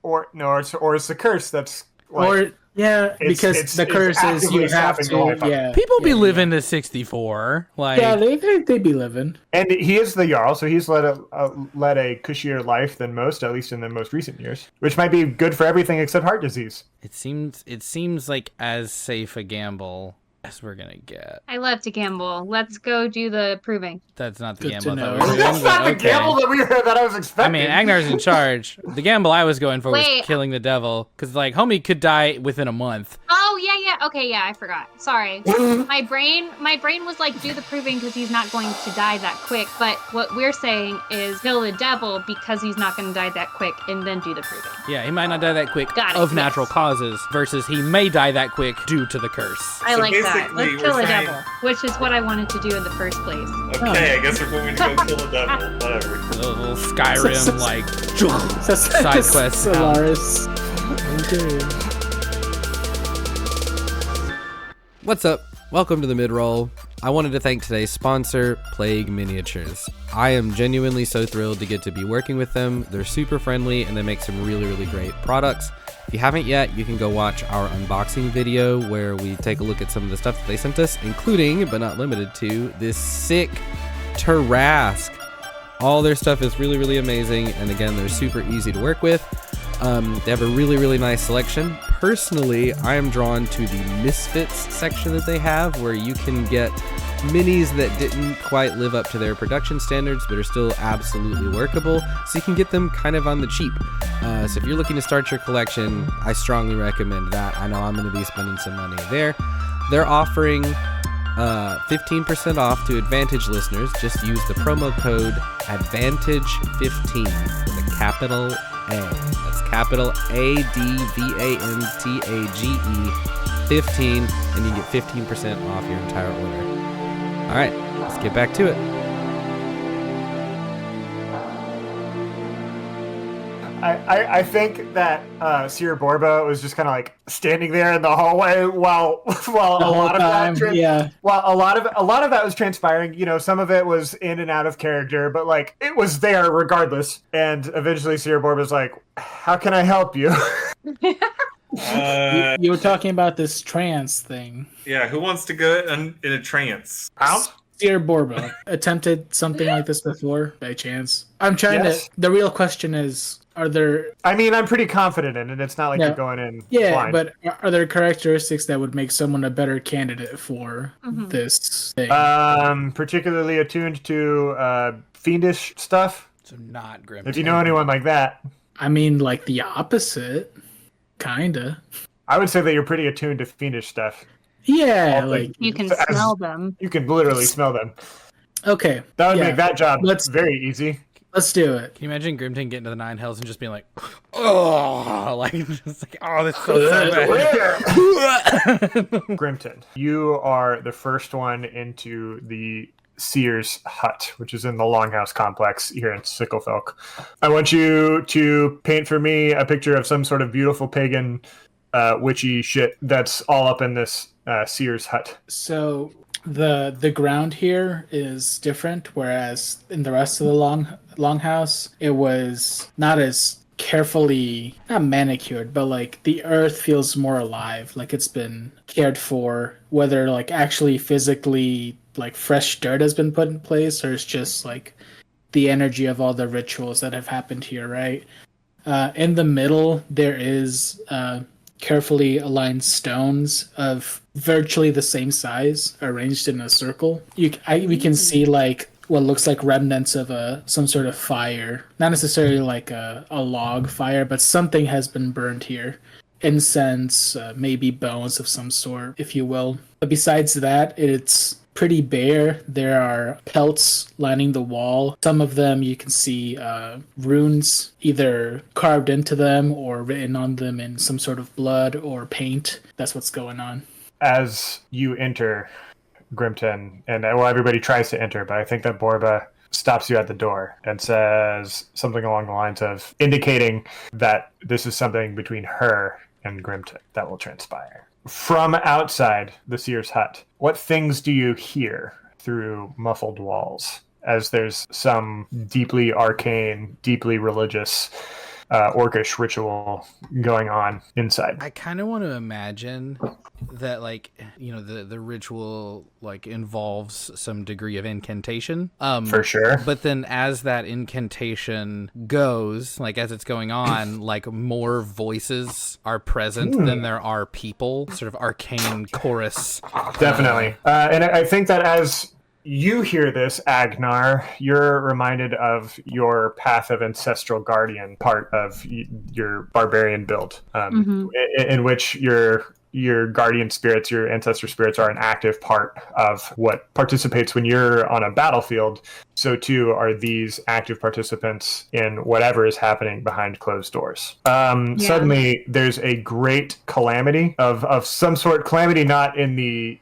Or it's the curse that's like, Or yeah, it's- because it's- the it's curse is actively you have stopping the life to. of- Yeah, people be yeah, living to 64. Like, Yeah, they be living. and he is the Jarl, so he's led a cushier life than most, at least in the most recent years, which might be good for everything except heart disease. it seems like as safe a gamble as we're gonna get. I love to gamble. Let's go do the proving. That's not the Good gamble to I thought know. we were doing, That's not but the gamble okay. that I was I expecting. mean, Agnar's in charge. The gamble I was going for was Wait. killing the devil, because like homie could die within a month. Oh yeah. Okay, yeah, I forgot. Sorry. my brain was like, do the proving because he's not going to die that quick. But what we're saying is kill the devil because he's not going to die that quick, and then do the proving. Yeah, he might not die that quick Got it, of yes. natural causes, versus he may die that quick due to the curse. I So like that. basically, Let's we're kill the saying- devil, which is what I wanted to do in the first place. Okay, I guess we're going to go kill the devil. Whatever. A little Skyrim like Side quest. Solaris. Okay. What's up? Welcome to the mid-roll. I wanted to thank today's sponsor, Plague Miniatures. I am genuinely so thrilled to get to be working with them. They're super friendly and they make some really, really great products. If you haven't yet, you can go watch our unboxing video where we take a look at some of the stuff that they sent us, including, but not limited to, this sick Tarask. All their stuff is really, really amazing, and again, they're super easy to work with. They have a really, really nice selection. Personally, I am drawn to the Misfits section that they have, where you can get minis that didn't quite live up to their production standards, but are still absolutely workable, so you can get them kind of on the cheap. So if you're looking to start your collection, I strongly recommend that. I know I'm going to be spending some money there. They're offering 15% off to Advantage listeners. Just use the promo code ADVANTAGE15 with a capital A. That's capital ADVANTAGE 15, and you get 15% off your entire order. All right, let's get back to it. I think that Sir Borba was just kind of like standing there in the hallway while a lot of that while a lot of that was transpiring. You know, some of it was in and out of character, but like it was there regardless. And eventually, Sir Borba's like, "How can I help you?" You were talking about this trance thing. Yeah, who wants to go in a trance? Sir Borba attempted something like this before by chance. I'm trying to. The real question is, are there? I mean, I'm pretty confident in it. It's not like you're going in. Yeah, blind. But are there characteristics that would make someone a better candidate for this thing? Particularly attuned to fiendish stuff. So not Grimton. If you know anyone like that. I mean, like the opposite, kinda. I would say that you're pretty attuned to fiendish stuff. Yeah, like you can smell them. You can literally smell them. Okay, that would make that job very easy. Let's do it. Can you imagine Grimton getting to the 9 hells and just being like, oh, like just like, oh, this is so bad. Grimton, you are the first one into the Seer's hut, which is in the Longhouse complex here in Sicklefelk. I want you to paint for me a picture of some sort of beautiful pagan witchy shit that's all up in this Seer's hut. So the ground here is different, whereas in the rest of the longhouse, it was not as carefully, not manicured, but like the earth feels more alive, like it's been cared for, whether like actually physically like fresh dirt has been put in place, or it's just like the energy of all the rituals that have happened here, right? In the middle, there is carefully aligned stones of virtually the same size arranged in a circle. We can see like what looks like remnants of some sort of fire, not necessarily like a log fire, but something has been burned here. Incense, maybe bones of some sort, if you will. But besides that, it's pretty bare. There are pelts lining the wall. Some of them you can see runes either carved into them or written on them in some sort of blood or paint. That's what's going on. As you enter Grimton, and everybody tries to enter, but I think that Borba stops you at the door and says something along the lines of indicating that this is something between her and Grimton that will transpire. From outside the Seer's hut, what things do you hear through muffled walls as there's some deeply arcane, deeply religious, orcish ritual going on inside? I kind of want to imagine that, like, you know, the ritual like involves some degree of incantation. For sure. But then as that incantation goes, like as it's going on, like more voices are present than there are people. Sort of arcane chorus. Definitely. And I think that as you hear this, Agnar, you're reminded of your Path of Ancestral Guardian part of your barbarian build, in which your guardian spirits, your ancestor spirits, are an active part of what participates when you're on a battlefield. So too are these active participants in whatever is happening behind closed doors. Suddenly there's a great calamity of some sort. Calamity not in the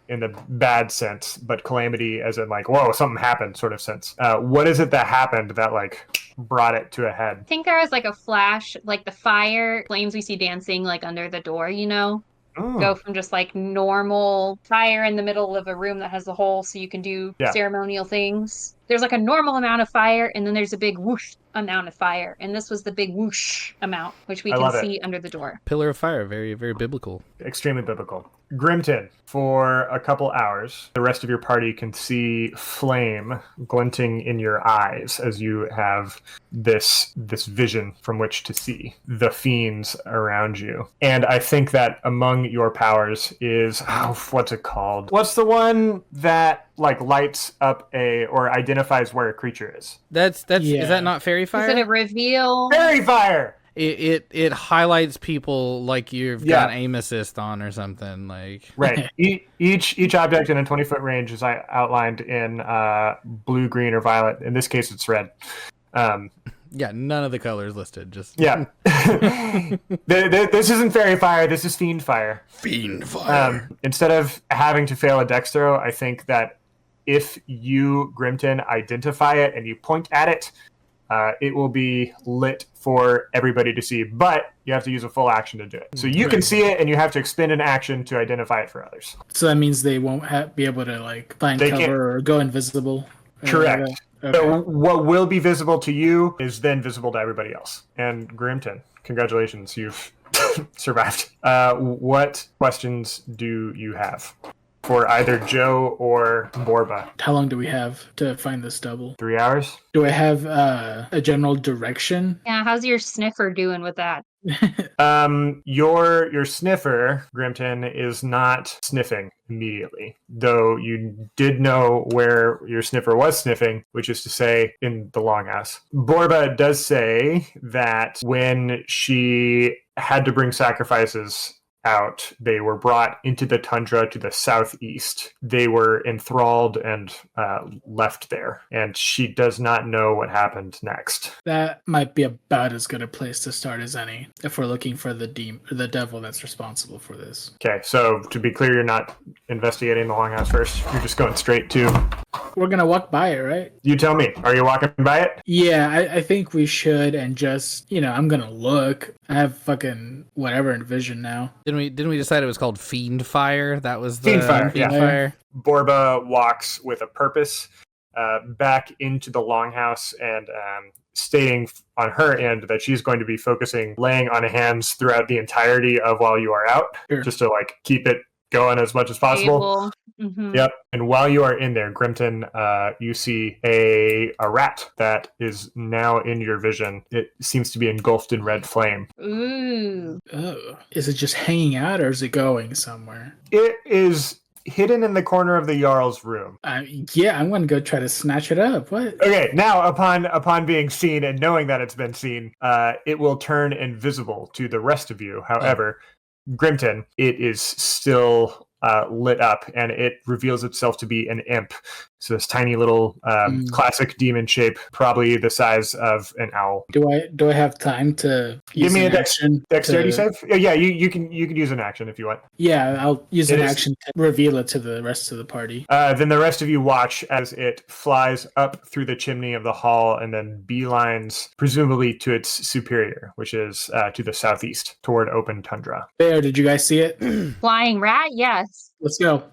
bad sense, but calamity as in like, whoa, something happened sort of sense. What is it that happened that like brought it to a head? I think there was like a flash, like the fire flames we see dancing like under the door, you know? Go from just like normal fire in the middle of a room that has a hole so you can do ceremonial things. There's like a normal amount of fire, and then there's a big whoosh amount of fire. And this was the big whoosh amount, which we can see under the door. Pillar of fire, very, very biblical. Extremely biblical. Grimton, for a couple hours, the rest of your party can see flame glinting in your eyes as you have this vision from which to see the fiends around you. And I think that among your powers is, what's it called? What's the one that like lights up or identifies where a creature is? Is that not fairy fire? Is it a reveal? Fairy fire! It highlights people like you've got aim assist on or something like. Right. Each object in a 20-foot range is outlined in blue, green, or violet. In this case, it's red. Yeah, none of the colors listed. Just This isn't fairy fire. This is fiend fire. Fiend fire. Instead of having to fail a dex throw, I think that if you, Grimton, identify it and you point at it, it will be lit for everybody to see, but you have to use a full action to do it. So you can see it, and you have to expend an action to identify it for others. So that means they won't be able to like find They cover can't. or go invisible. Correct. Okay. So what will be visible to you is then visible to everybody else. And Grimton, congratulations, you've survived. What questions do you have for either Joe or Borba? How long do we have to find this double? 3 hours? Do I have a general direction? Yeah, how's your sniffer doing with that? Your sniffer, Grimton, is not sniffing immediately, though you did know where your sniffer was sniffing, which is to say in the longhouse. Borba does say that when she had to bring sacrifices out, they were brought into the tundra to the southeast. They were enthralled and left there, and she does not know what happened next. That might be about as good a place to start as any if we're looking for the devil that's responsible for this. Okay, so to be clear, you're not investigating the longhouse first. You're just going straight to... We're gonna walk by it, right? You tell me. Are you walking by it? Yeah, I think we should, and just, I'm gonna look. I have fucking whatever in vision now. Didn't we decide it was called Fiend Fire? That was the Fiend Fire, yeah. Fire. Borba walks with a purpose back into the longhouse and stating on her end that she's going to be focusing laying on hands throughout the entirety of while you are out, Sure. just to like keep it going as much as possible. Mm-hmm. Yep. And while you are in there, Grimton, you see a rat that is now in your vision. It seems to be engulfed in red flame. Ooh. Oh. Is it just hanging out, or is it going somewhere? It is hidden in the corner of the Jarl's room. Yeah, I'm gonna go try to snatch it up. What? Okay, now upon being seen and knowing that it's been seen, it will turn invisible to the rest of you. However, Grimton, it is still lit up, and it reveals itself to be an imp. So this tiny little classic demon shape, probably the size of an owl. Do I have time to give me a dexterity to... save? Yeah, you can use an action if you want. Yeah, I'll use an action to reveal it to the rest of the party. Then the rest of you watch as it flies up through the chimney of the hall and then beelines presumably to its superior, which is to the southeast toward open tundra. There, did you guys see it? Flying rat? Yes. Let's go.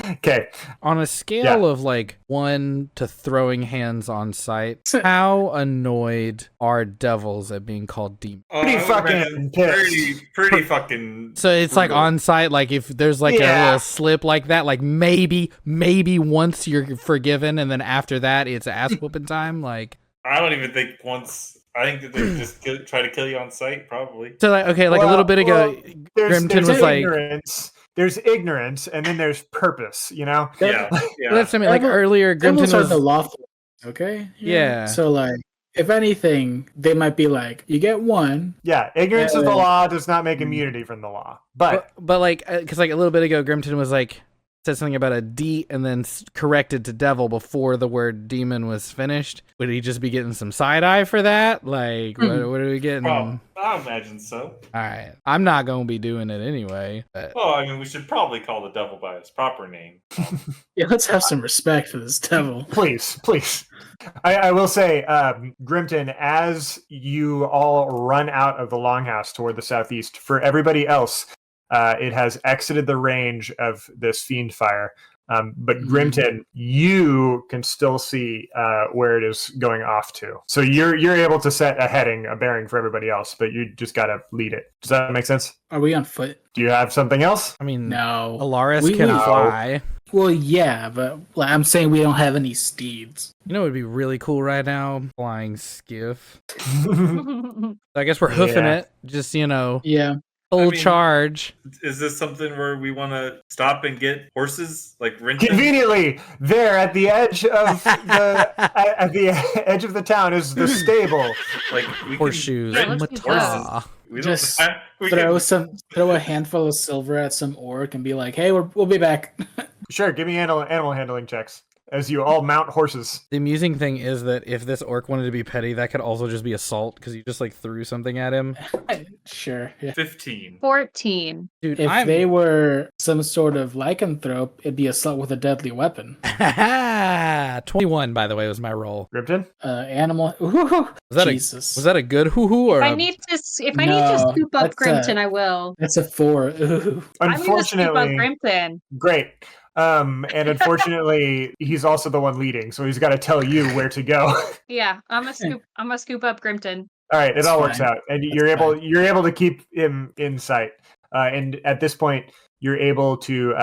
Okay. On a scale of like 1 to throwing hands on sight, how annoyed are devils at being called demons? Pretty fucking pissed. Pretty fucking. So it's like on site, like if there's like a little slip like that, like maybe once you're forgiven, and then after that it's ass whooping time. Like I don't even think once. I think that they just try to kill you on sight, probably. So like a little bit ago, Grimton was ignorance. There's ignorance, and then there's purpose. Yeah. That's I mean. Like earlier, Grimton was the lawful. Okay. Yeah. So like, if anything, they might be like, you get one. Yeah, ignorance of the law does not make immunity from the law. But like, because like a little bit ago, Grimton was like said something about a D and then corrected to devil before the word demon was finished. Would he just be getting some side eye for that? Like, what are we getting? Well, I imagine so. All right, I'm not gonna be doing it anyway. But... Well, I mean, we should probably call the devil by its proper name. Yeah, let's have some respect for this devil. Please. I will say, Grimton, as you all run out of the longhouse toward the southeast, for everybody else, it has exited the range of this fiend fire. But Grimton, you can still see where it is going off to. So you're able to set a bearing for everybody else, but you just got to lead it. Does that make sense? Are we on foot? Do you have something else? I mean, no. Elaris can fly. Well, yeah, but I'm saying we don't have any steeds. You know what would be really cool right now? Flying skiff. I guess we're hoofing it. Just, Yeah. Full charge. Is this something where we want to stop and get horses, like rent? Conveniently, there at the edge of the edge of the town is the stable. Like horseshoes. We just throw a handful of silver at some orc and be like, "Hey, we'll be back." Sure, give me animal handling checks. as you all mount horses. The amusing thing is that if this orc wanted to be petty, that could also just be assault because you just like threw something at him. Sure. Yeah. 15. 14. Dude, If they were some sort of lycanthrope, it'd be assault with a deadly weapon. 21, by the way, was my roll. Grimton? Animal. Ooh, Was that a good hoo-hoo or If I a... need to scoop up that's Grimton, I will. That's a 4. Ooh. I'm going to scoop up Unfortunately, Grimton. great. And unfortunately, he's also the one leading, so he's got to tell you where to go. Yeah, I'm gonna scoop up Grimton. All right, it That's all works fine. out, and That's you're able to keep him in sight. And at this point, you're able to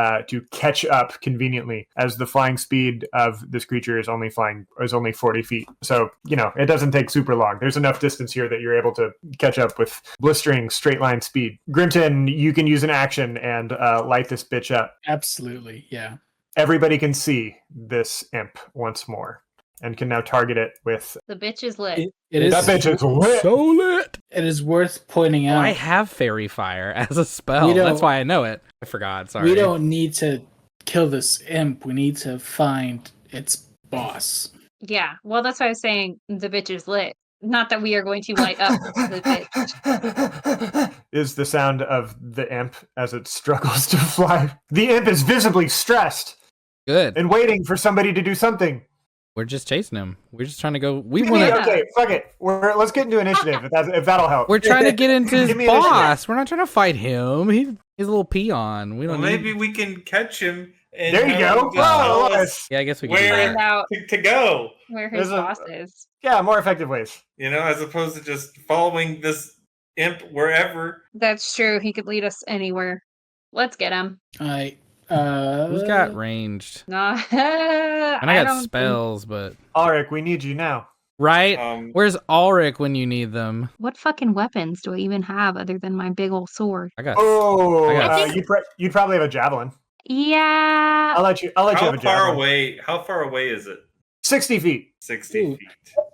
catch up conveniently, as the flying speed of this creature is only 40 feet. So it doesn't take super long. There's enough distance here that you're able to catch up with blistering straight line speed. Grimton, you can use an action and light this bitch up. Absolutely, yeah. Everybody can see this imp once more, and can now target it with. The bitch is lit. That bitch is lit. So lit! It is worth pointing out. I have Fairy Fire as a spell. We don't- That's why I know it. I forgot, sorry. We don't need to kill this imp. We need to find its boss. Yeah, well, that's why I was saying the bitch is lit. Not that we are going to light up the bitch. Is the sound of the imp as it struggles to fly. The imp is visibly stressed Good. and waiting for somebody to do something. We're just chasing him. We're just trying to go... Okay, fuck it. Let's get into initiative if that'll help. We're trying to get into his Give me boss. initiative. We're not trying to fight him. He's a little peon. We Well, don't maybe need... we can catch him. And There you have go. him just tell Oh, us yes. Yeah, I guess we can do where Find out to go. where his There's a- boss is. Yeah, more effective ways. As opposed to just following this imp wherever. That's true. He could lead us anywhere. Let's get him. Who's got ranged? No, And I got don't spells, but... Ulrich, we need you now. Right? Um, Where's Ulrich when you need them? What fucking weapons do I even have other than my big old sword? I got... Oh, I got- you'd probably have a javelin. Yeah. I'll let you have how a far javelin. away? How far away is it? 60 feet. 60 Ooh. feet.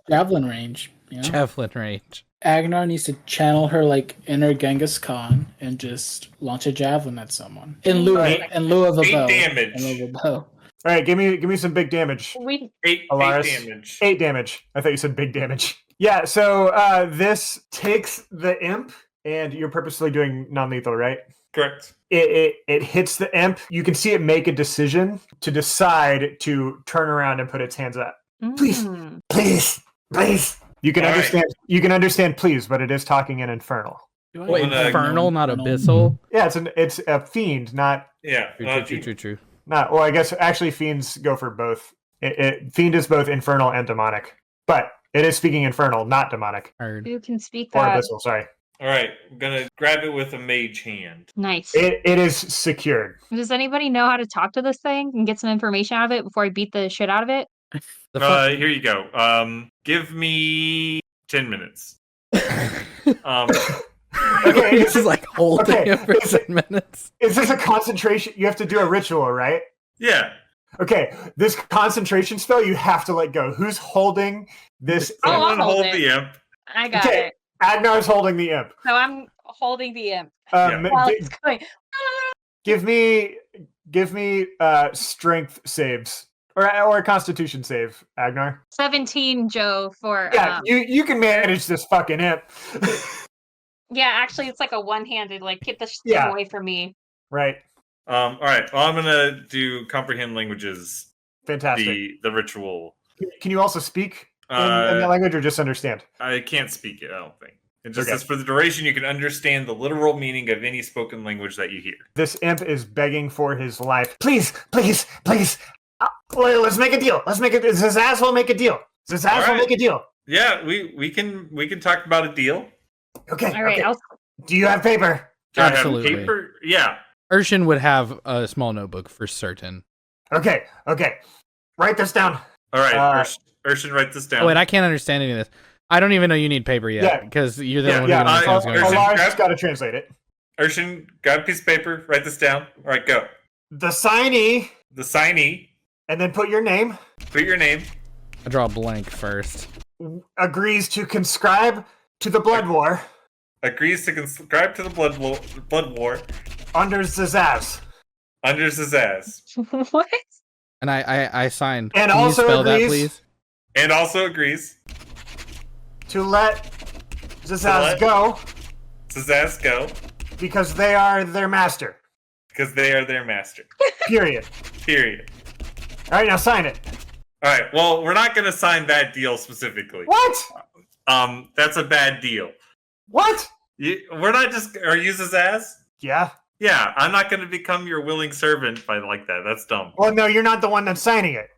Javelin range. Yeah. Javelin range. Agnar needs to channel her inner Genghis Khan and just launch a javelin at someone in lieu of a 8 bow. damage. In lieu of a bow. All right, give me some big damage. We 8 Elaris. damage. 8 damage. I thought you said big damage. Yeah, so this takes the imp, and you're purposely doing non-lethal, right? Correct. It hits the imp. You can see it make a decision to decide to turn around and put its hands up. Please. Mm. Please. You can All right. understand. You can understand, please, but it is talking in infernal. Wait, gonna- infernal, not abyssal? Yeah, it's a fiend, not. Yeah. True. Well, I guess actually fiends go for both. Fiend is both infernal and demonic, but it is speaking infernal, not demonic Heard. Who can speak or that? abyssal. Sorry, All right. I'm going to grab it with a mage hand. Nice. it is secured. Does anybody know how to talk to this thing and get some information out of it before I beat the shit out of it? Here you go. Give me 10 minutes. Okay, This is like holding okay, him for 10 minutes. Is this a concentration? You have to do a ritual, right? Yeah. Okay, this concentration spell you have to let go. Who's holding this? Oh, imp? I'll Someone hold hold it. the imp. I got Okay. it. Agnar's holding the imp. So I'm holding the imp Yeah. while it's going. Give me strength saves or a constitution save, Agnar. 17, Joe, for Yeah, you can manage this fucking imp. yeah, actually it's like a one-handed, like get this Yeah. thing away from me. Right. All right. Well, I'm gonna do comprehend languages. Fantastic. The ritual. Can you also speak in that language or just understand? I can't speak it. I don't think. It just Okay. says for the duration you can understand the literal meaning of any spoken language that you hear. This imp is begging for his life. Please. Let's make a deal. Does this asshole make a deal? Does this asshole right. make a deal? Yeah, we can talk about a deal. Okay. All right, okay. Do you have paper? Do I have Absolutely. paper? Yeah. Urshan would have a small notebook for certain. Okay. Write this down. All right. Uh, Urshan, write this down. Oh, wait, I can't understand any of this. I don't even know you need paper yet Yeah. because you're the Yeah, one who yeah, can understand what's going on. Urshan, Alar's got to translate it. Urshan, grab a piece of paper, write this down. All right, go. The signee, The signee, and then put your name, put your name, I draw a blank first. agrees to conscribe to the blood war agrees to subscribe to the blood war under Zazaz. under Zazaz. What? And I signed. And Can also you spell that, agrees- please? And also agrees to let Zazaz let- go Zazaz go because they are their master. because they are their master. Period. Period. All right, now sign it. All right. Well, we're not going to sign that deal specifically. What? That's a bad deal. What? We're not just. Are you Zazaz? Yeah. Yeah, I'm not going to become your willing servant by like that. That's dumb. Well, no, you're not the one that's signing it.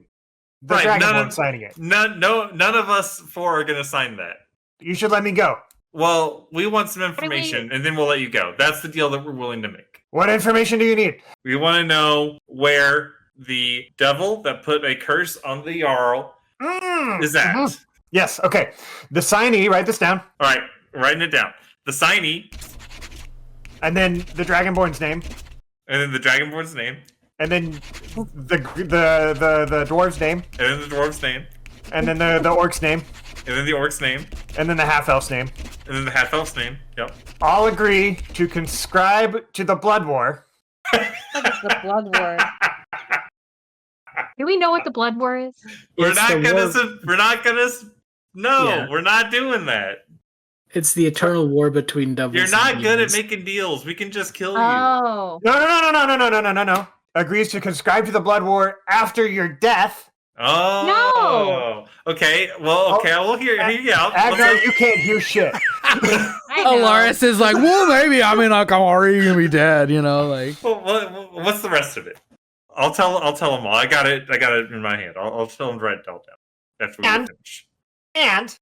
The Right, Dragonborn's signing it. None of us four are going to sign that. You should let me go. Well, we want some information, and then we'll let you go. That's the deal that we're willing to make. What information do you need? We want to know where the devil that put a curse on the Jarl is at. Mhm. Yes, okay. The signee, write this down. All right, writing it down. The signee, And then the Dragonborn's name. and then the Dragonborn's name, And then the dwarf's name. and then the dwarf's name, And then the orc's name. and then the orc's name, And then the half-elf's name. and then the half-elf's name. Yep. All agree to conscribe to the Blood War. The Blood War. Do we know what the Blood War is? We're It's not the gonna. No, Yeah. we're not doing that. It's the eternal war between devils. You're and not good at demons. making deals. We can just kill you. Oh. No. Agrees to conscribe to the Blood War after your death. Oh. Okay. Well. Okay. I will hear you out. Agnar, you can't hear shit. I know. Elaris is like, well, maybe. I mean, like, I'm already gonna be dead. You know, like. What's the rest of it? I'll tell them all. I got it in my hand. I'll tell them to write it all down after we finish. And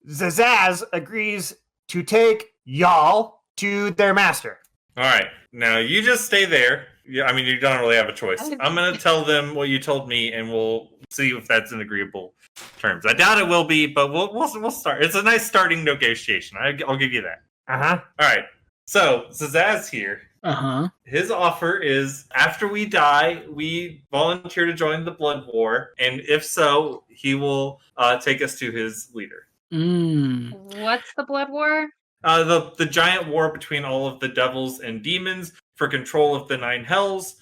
Zazaz agrees to take y'all to their master. All right. Now you just stay there. Yeah. I mean, you don't really have a choice. I'm gonna tell them what you told me, and we'll see if that's in agreeable terms. I doubt it will be, but we'll start. It's a nice starting negotiation. I'll give you that. Uh-huh. All right. So Zazaz here. Uh-huh. His offer is after we die, we volunteer to join the Blood War, and if so, he will take us to his leader. What's the Blood War? The giant war between all of the devils and demons for control of the Nine Hells.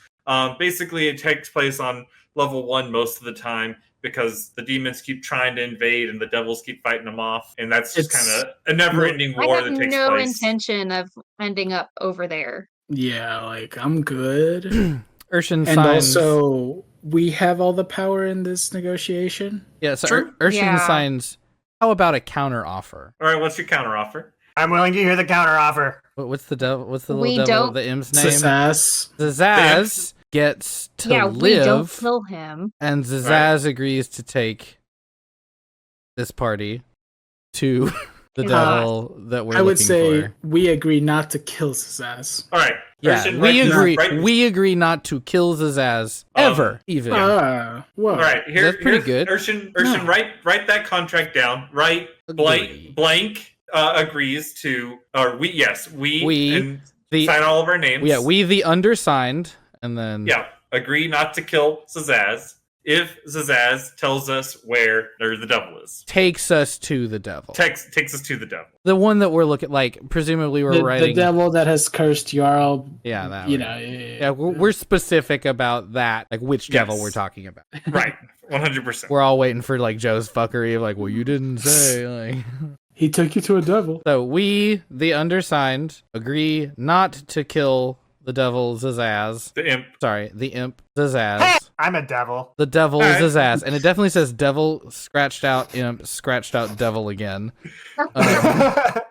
Basically, it takes place on level 1 most of the time because the demons keep trying to invade and the devils keep fighting them off, and that's just kind of a never-ending war I that have takes no place. intention of ending up over there. Yeah, like, I'm good. Irshen And signs. also, we have all the power in this negotiation. Yeah, so True. Irshen Yeah. signs. How about a counter offer? All right, what's your counteroffer? I'm willing to hear the counteroffer. What's the devil? What's the We little devil? don't- The imp's name? Zazaz. Zazaz gets to Yeah, we don't live, kill him. and Zazaz agrees to take this party to the devil that we're I would looking say for. we agree not to kill Zazaz. All right. Yeah, Irshen, we write- agree. write- We agree not to kill Zazaz ever, even. Well. All right, That's pretty good. Irshen, No. write that contract down. Write Agree. blank agrees to, or we and The sign all of our names. yeah, we the undersigned, and then agree not to kill Zazaz if Zazaz tells us where the devil is. takes us to the devil. Takes us to the devil. The one that we're looking like. Presumably, we're The writing. devil that has cursed Jarl. Yeah, that. You one. know. Yeah, we're specific about that, like which devil Yes. we're talking about. Right, 100%. We're all waiting for like Joe's fuckery of like, well, you didn't say. Like, He took you to a devil. so we, the undersigned, agree not to kill the devil Zazaz. The imp. Sorry, the imp Zazaz. Hey, I'm a devil. The devil All right. Zazaz, and it definitely says devil scratched out imp scratched out devil again.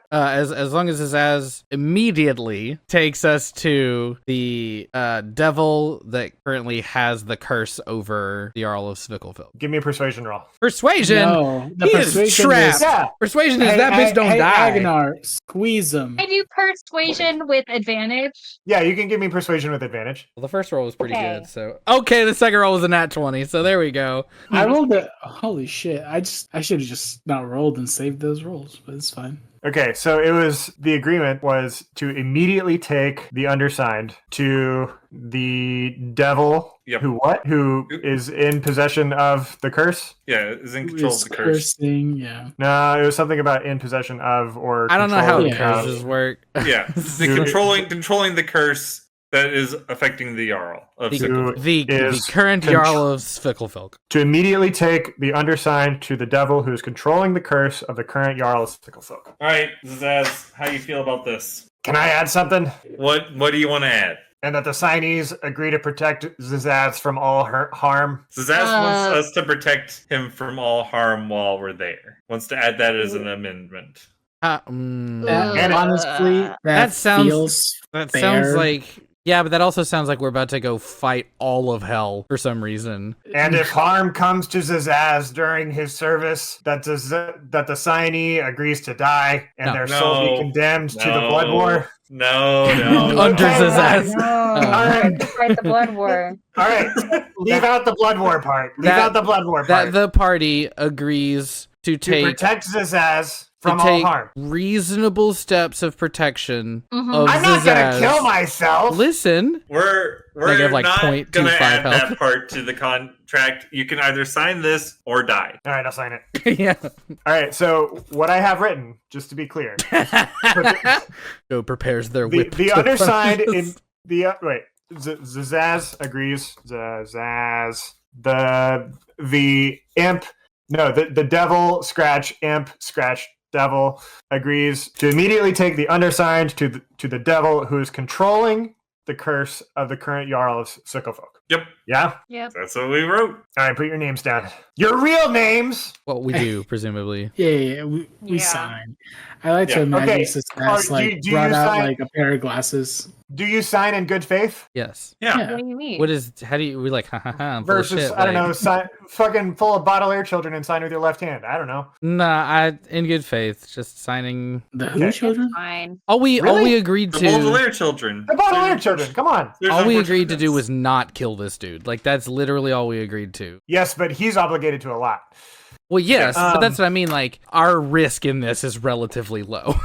As long as Zazaz immediately takes us to the devil that currently has the curse over the Jarl of Svikkelfeld. Give me a persuasion roll. Persuasion. No, the He is persuasion trapped. is- Yeah. Persuasion is that bitch don't hey, die. Agnar, squeeze him. I do persuasion with advantage. Yeah, you can give me persuasion with advantage. Well, the first roll was pretty Okay. good. So okay, the second roll was a nat 20. So there we go. I rolled it. Holy shit! I should have just not rolled and saved those rolls, but it's fine. Okay, so the agreement was to immediately take the undersigned to the devil Yep. who is in possession of the curse? Yeah, is in control It's of the curse. cursing, yeah. No, it was something about in possession of or I don't know how controlling Yeah. curses work. Yeah, the controlling the curse that is affecting the Jarl of Who The is current Jarl of Svikelfolk. to immediately take the undersigned to the devil who is controlling the curse of the current Jarl of Sicklefolk. All right, Zaz, how you feel about this? Can I add something? What do you want to add? And that the signees agree to protect Zazaz from all harm. Zaz wants us to protect him from all harm while we're there. Wants to add that as an amendment. And honestly, That sounds- feels That fair. sounds like... Yeah, but that also sounds like we're about to go fight all of hell for some reason. And if harm comes to Zazaz during his service, that the signee agrees to die and their soul be condemned to the blood war. No. Under Zazaz. All right. Fight the blood war. All right. Leave out the blood war part. Leave out the blood war part. That the party agrees to to take... protect Zazaz from to all take harm. reasonable steps of protection of I'm not gonna Zazaz. kill myself. Listen. We're Negative, like, not 0.25 gonna add health. that part to the contract. You can either sign this or die. All right, I'll sign it. Yeah. All right, so what I have written, just to be clear, Go prepares their the, whip. the to undersigned punch in us. the wait, Zazaz agrees. Zazaz, the imp, no, the devil scratch imp scratch devil agrees to immediately take the undersigned to the devil who is controlling the curse of the current Jarl of Sicklefolk. Yep. Yeah? Yep. That's what we wrote. All right, put your names down. Your real names! Well, we do, presumably. Yeah, we Yeah. sign. I like to Yeah. imagine Okay, Success do you brought out sign- like a pair of glasses. Do you sign in good faith? Yes. Yeah. Yeah. What do you mean? What is... How do you... We like... Ha ha ha. I'm full of Versus, shit, I don't like- know, fucking pull a Baudelaire children and sign with your left hand. I don't know. Nah, in good faith, just signing... The Who Okay. children? Fine. All we Really? agreed The to... Baudelaire children. The Baudelaire children, come on. There's All we unfortunate agreed to do events. was not kill this dude. Like, that's literally all we agreed to. Yes, but he's obligated to a lot. Well, yes, but Um, that's what I mean. Like, our risk in this is relatively low.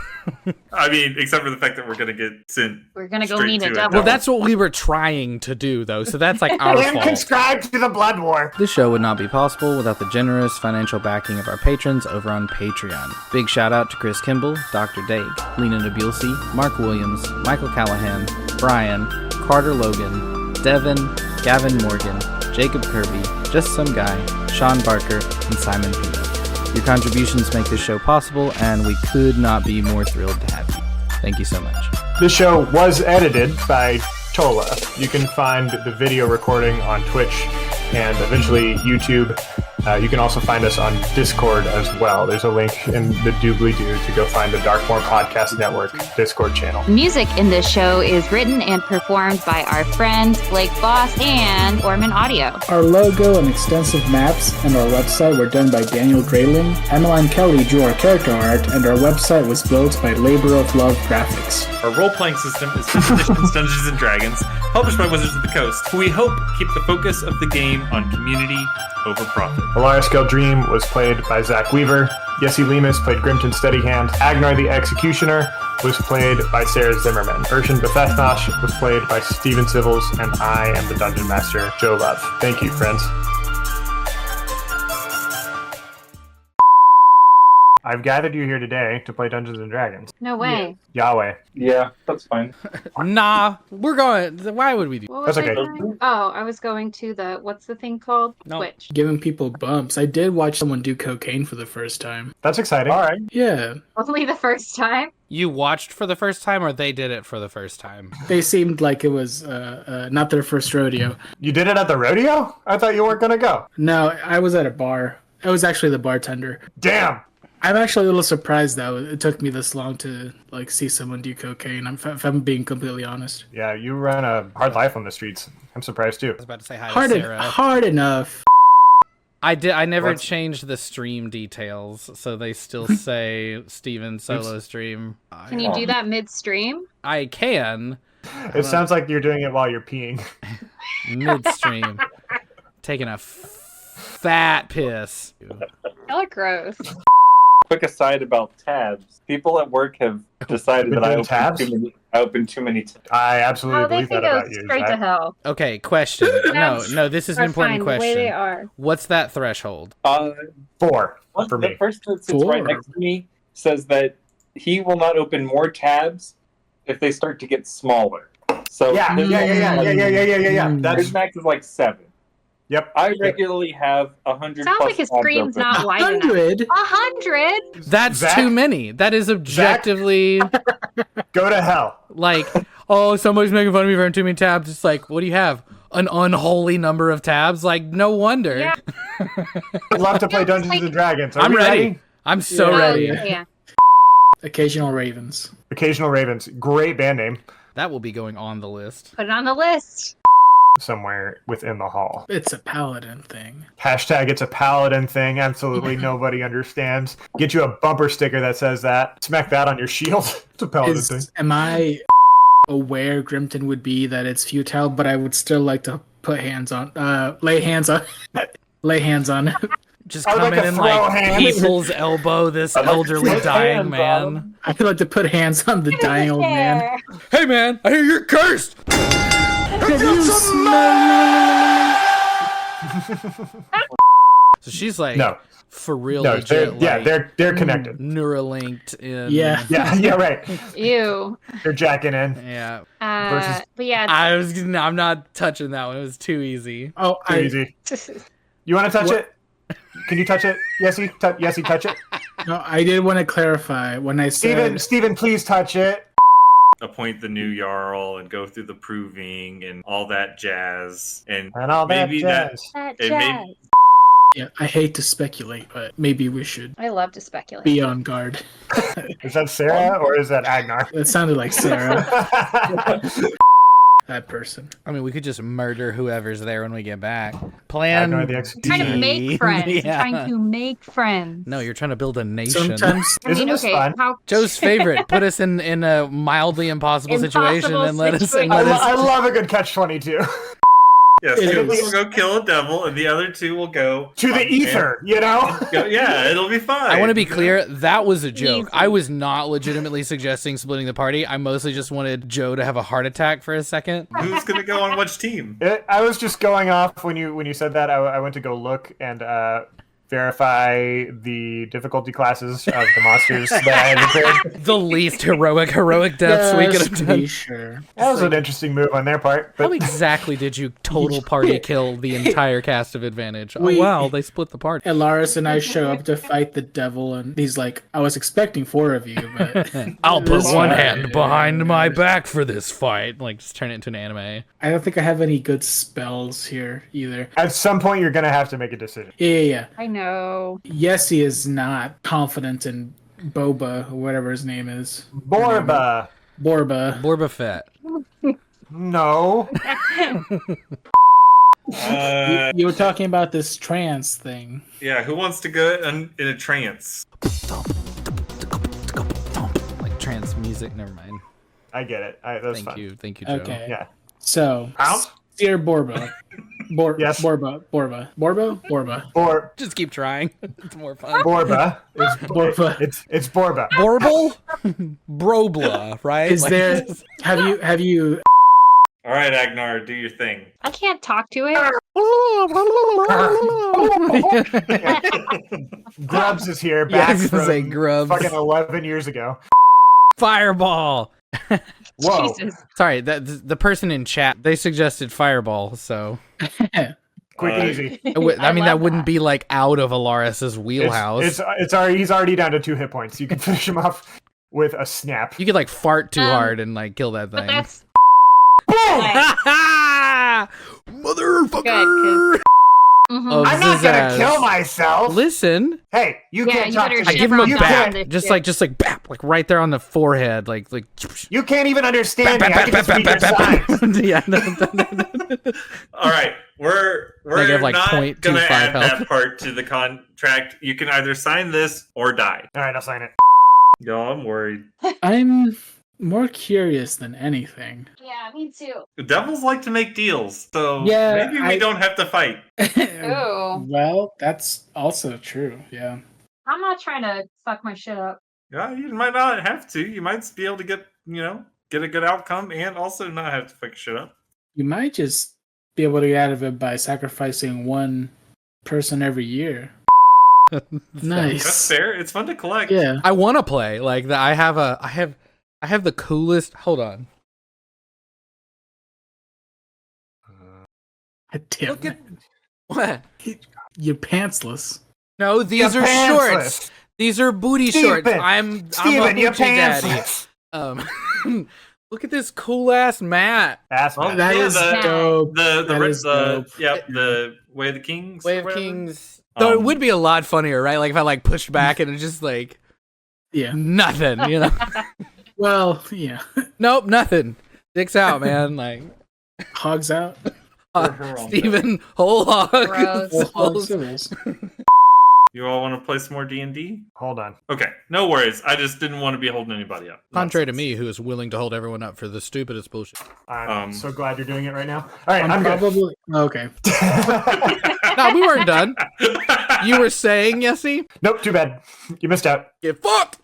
I mean, except for the fact that we're gonna get sent. We're gonna go straight meet to a it. devil. Well, that's what we were trying to do, though, so that's like our And fault. conscribe to the blood war. This show would not be possible without the generous financial backing of our patrons over on Patreon. Big shout out to Chris Kimball, Dr. Dake, Lena Nabulsi, Mark Williams, Michael Callahan, Brian, Carter Logan, Devin, Gavin Morgan, Jacob Kirby, Just Some Guy, Sean Barker, and Simon Pino. Your contributions make this show possible, and we could not be more thrilled to have you. Thank you so much. This show was edited by Tola. You can find the video recording on Twitch and eventually YouTube. You can also find us on Discord as well. There's a link in the doobly-doo to go find the Darkmore Podcast Network Discord channel. Music in this show is written and performed by our friends Blake Boss and Orman Audio. Our logo and extensive maps and our website were done by Daniel Grayling. Emmaline Kelly drew our character art, and our website was built by Labor of Love Graphics. Our role-playing system is 5th Edition's Dungeons & Dragons, published by Wizards of the Coast, who we hope keep the focus of the game on community over profit. Elaris Gaeldrim was played by Zach Weaver. Yessy Lemus played Grimton Steadyhand. Agnar the Executioner was played by Sarah Zimmerman. Irshen Bhethethnosh was played by Steven Sivils, and I am the Dungeon Master, Joe Love. Thank you, friends. I've gathered you here today to play Dungeons & Dragons. No way. Yahweh. Yeah, that's fine. Nah, we're going... Why would we do... What was That's I okay. doing? Oh, I was going to the, what's the thing called? No. Twitch. Giving people bumps. I did watch someone do cocaine for the first time. That's exciting. All right. Yeah, Only the first time? You watched for the first time, or they did it for the first time? they seemed like it was not their first rodeo. You did it at the rodeo? I thought you weren't going to go. No, I was at a bar. I was actually the bartender. Damn. I'm actually a little surprised though. It took me this long to like see someone do cocaine. If I'm being completely honest. Yeah, you run a hard life on the streets. I'm surprised too. I was about to say hi to Sarah. Hard enough. I never What's- changed the stream details, so they still say Steven solo stream. Can you do that midstream? I can It sounds like you're doing it while you're peeing. midstream, taking a fat piss. Y'all are gross. Quick aside about tabs. People at work have decided Been that I doing tabs? opened too many tabs. I absolutely Oh, they believe can that go about you. straight to Zach. hell. Okay, question. No, this is an Are important fine the way they question. are. What's that threshold? 4 for The me. person that sits right Four. next to me says that he will not open more tabs if they start to get smaller. So Yeah. his That's max is like 7. yep. I regularly have 100. Sounds plus like his tabs screen's open. not wide enough. 100? 100? That's Zach? too many. That is objectively Go to hell. like, oh, somebody's making fun of me for having too many tabs. It's like, what do you have? An unholy number of tabs? Like, no wonder. Yeah. I'd love to play It's Dungeons like- and Dragons. Are I'm we ready. I'm so Yeah. ready. Yeah. Occasional Ravens. Occasional Ravens. Great band name. That will be going on the list. Put it on the list. Somewhere within the hall. It's a paladin thing. Hashtag it's a paladin thing. Absolutely nobody understands. Get you a bumper sticker that says that. Smack that on your shield. It's a paladin thing. Am I aware Grimton would be that it's futile, but I would still like to put hands on, lay hands on, lay hands on it. Just I would come like in to and throw like hands. people's elbow this I'd like to elderly put dying hands on man. him. I would like to put hands on the dying old man. Hey man, I hear you're cursed. Can you smell? So she's like, No. for real, No, legit, they're connected. Neuralinked in. Yeah. Yeah, right. Ew. They're jacking in. Yeah. Versus- But yeah. I'm not touching that one. It was too easy. Oh, Too easy. You want to touch it? Can you touch it? Yessy, Yessy, touch it. No, I did want to clarify when I said Steven, please touch it. Appoint the new Jarl and go through the proving and all that jazz. And And all that maybe jazz. That it jazz. may- yeah, I hate to speculate, but maybe we should I love to speculate. be on guard. Is that Sarah or is that Agnar? That sounded like Sarah, that person. I mean, we could just murder whoever's there when we get back. Plan Agnar the I'm executioner. trying to make friends. Yeah. I'm trying to make friends. No, you're trying to build a nation. Sometimes I mean, Isn't this okay, fun? how Joe's favorite. Put us in a mildly impossible situation Impossible and let us. And situation. let I us love a good catch-22. Yes, It two of us is. will go kill a devil, and the other two will go To the ether, you know? Yeah, it'll be fine. I want to be clear. That was a joke. Easy. I was not legitimately suggesting splitting the party. I mostly just wanted Joe to have a heart attack for a second. Who's gonna go on which team? I was just going off when you said that. I went to go look and verify the difficulty classes of the monsters that I had prepared. The least heroic deaths we could just have to done. be sure. That was an interesting move on their part. How But exactly did you total party kill the entire cast of Advantage? Oh We- wow, they split the party. Elaris and I show up to fight the devil, and he's like, "I was expecting 4 of you, but I'll put This one one. hand behind my back for this fight. Like, just turn it into an anime. I don't think I have any good spells here either." at some point, you're going to have to make a decision. Yeah. I know. Yessy is not confident in Boba, or whatever his name is. Borba. Borba. Borba Fett. No. You were talking about this trance thing. Yeah, who wants to go in a trance? Like trance music. Never mind. I get it. That's fine. Thank you, Joe. Okay. Yeah. So, Out? Steer Borba. Yes. Borba. Or Just keep trying. It's more fun. Borba. Borba. It's Borba. Borble? Brobla, right? Is there? Have you? All right, Agnar, do your thing. I can't talk to it. Grubs is here, Yeah, I back was gonna from say Grubs. fucking 11 years ago. Fireball. Whoa. Jesus. Sorry, the person in chat, they suggested Fireball, so Quick and easy. I mean that love wouldn't that. be like out of Alaris's wheelhouse. It's already, he's already down to 2 hit points. You can finish him off with a snap. You could like fart too Um, hard and like kill that But thing. that's Motherfucker! Mhm. Of I'm not gonna Zazaz. kill myself. Listen, Hey, you Yeah, can't you talk better to I me. give him a Chevron bat, down just this like bap, like right there on the forehead, like. You can't even understand me. Bap, I can bap, just read bap, your bap, bap, signs. bap. Yeah, no. All right, we're Negative, like, not 0.25 gonna add health. that part to the contract. You can either sign this or die. All right, I'll sign it. Yo, I'm worried. I'm more curious than anything. Yeah, me too. The devils like to make deals, so Yeah, maybe we don't have to fight. Ooh. Well, that's also true. Yeah. I'm not trying to fuck my shit up. Yeah, you might not have to. You might be able to get a good outcome and also not have to fuck shit up. You might just be able to get out of it by sacrificing one person every year. That's Nice. fair. It's fun to collect. Yeah. I want to play like that. I have the coolest. Hold on. Damn Look it. What? You're pantsless. No, these You're are pantsless. shorts. These are booty Steven, shorts. I'm a Steven, you're hoochie daddy. pantsless. Look at this cool ass mat. Ass Oh, man. That yeah, is the- dope. The is dope. the Way of the Kings. Way or of whatever. Kings. Though it would be a lot funnier, right? Like if I like pushed back and it's just like Yeah. nothing, you know? Well, yeah. Nope, nothing. Dicks out, man. Like Hogs out. Steven, whole hog. Gross. Full hog Souls. civils. You all want to play some more D&D? Hold on. Okay, no worries. I just didn't want to be holding anybody up. Contrary to me, who is willing to hold everyone up for the stupidest bullshit. I'm so glad you're doing it right now. All right, I'm good. probably okay. No, we weren't done. You were saying, Yessy? Nope, too bad. You missed out. Get fucked.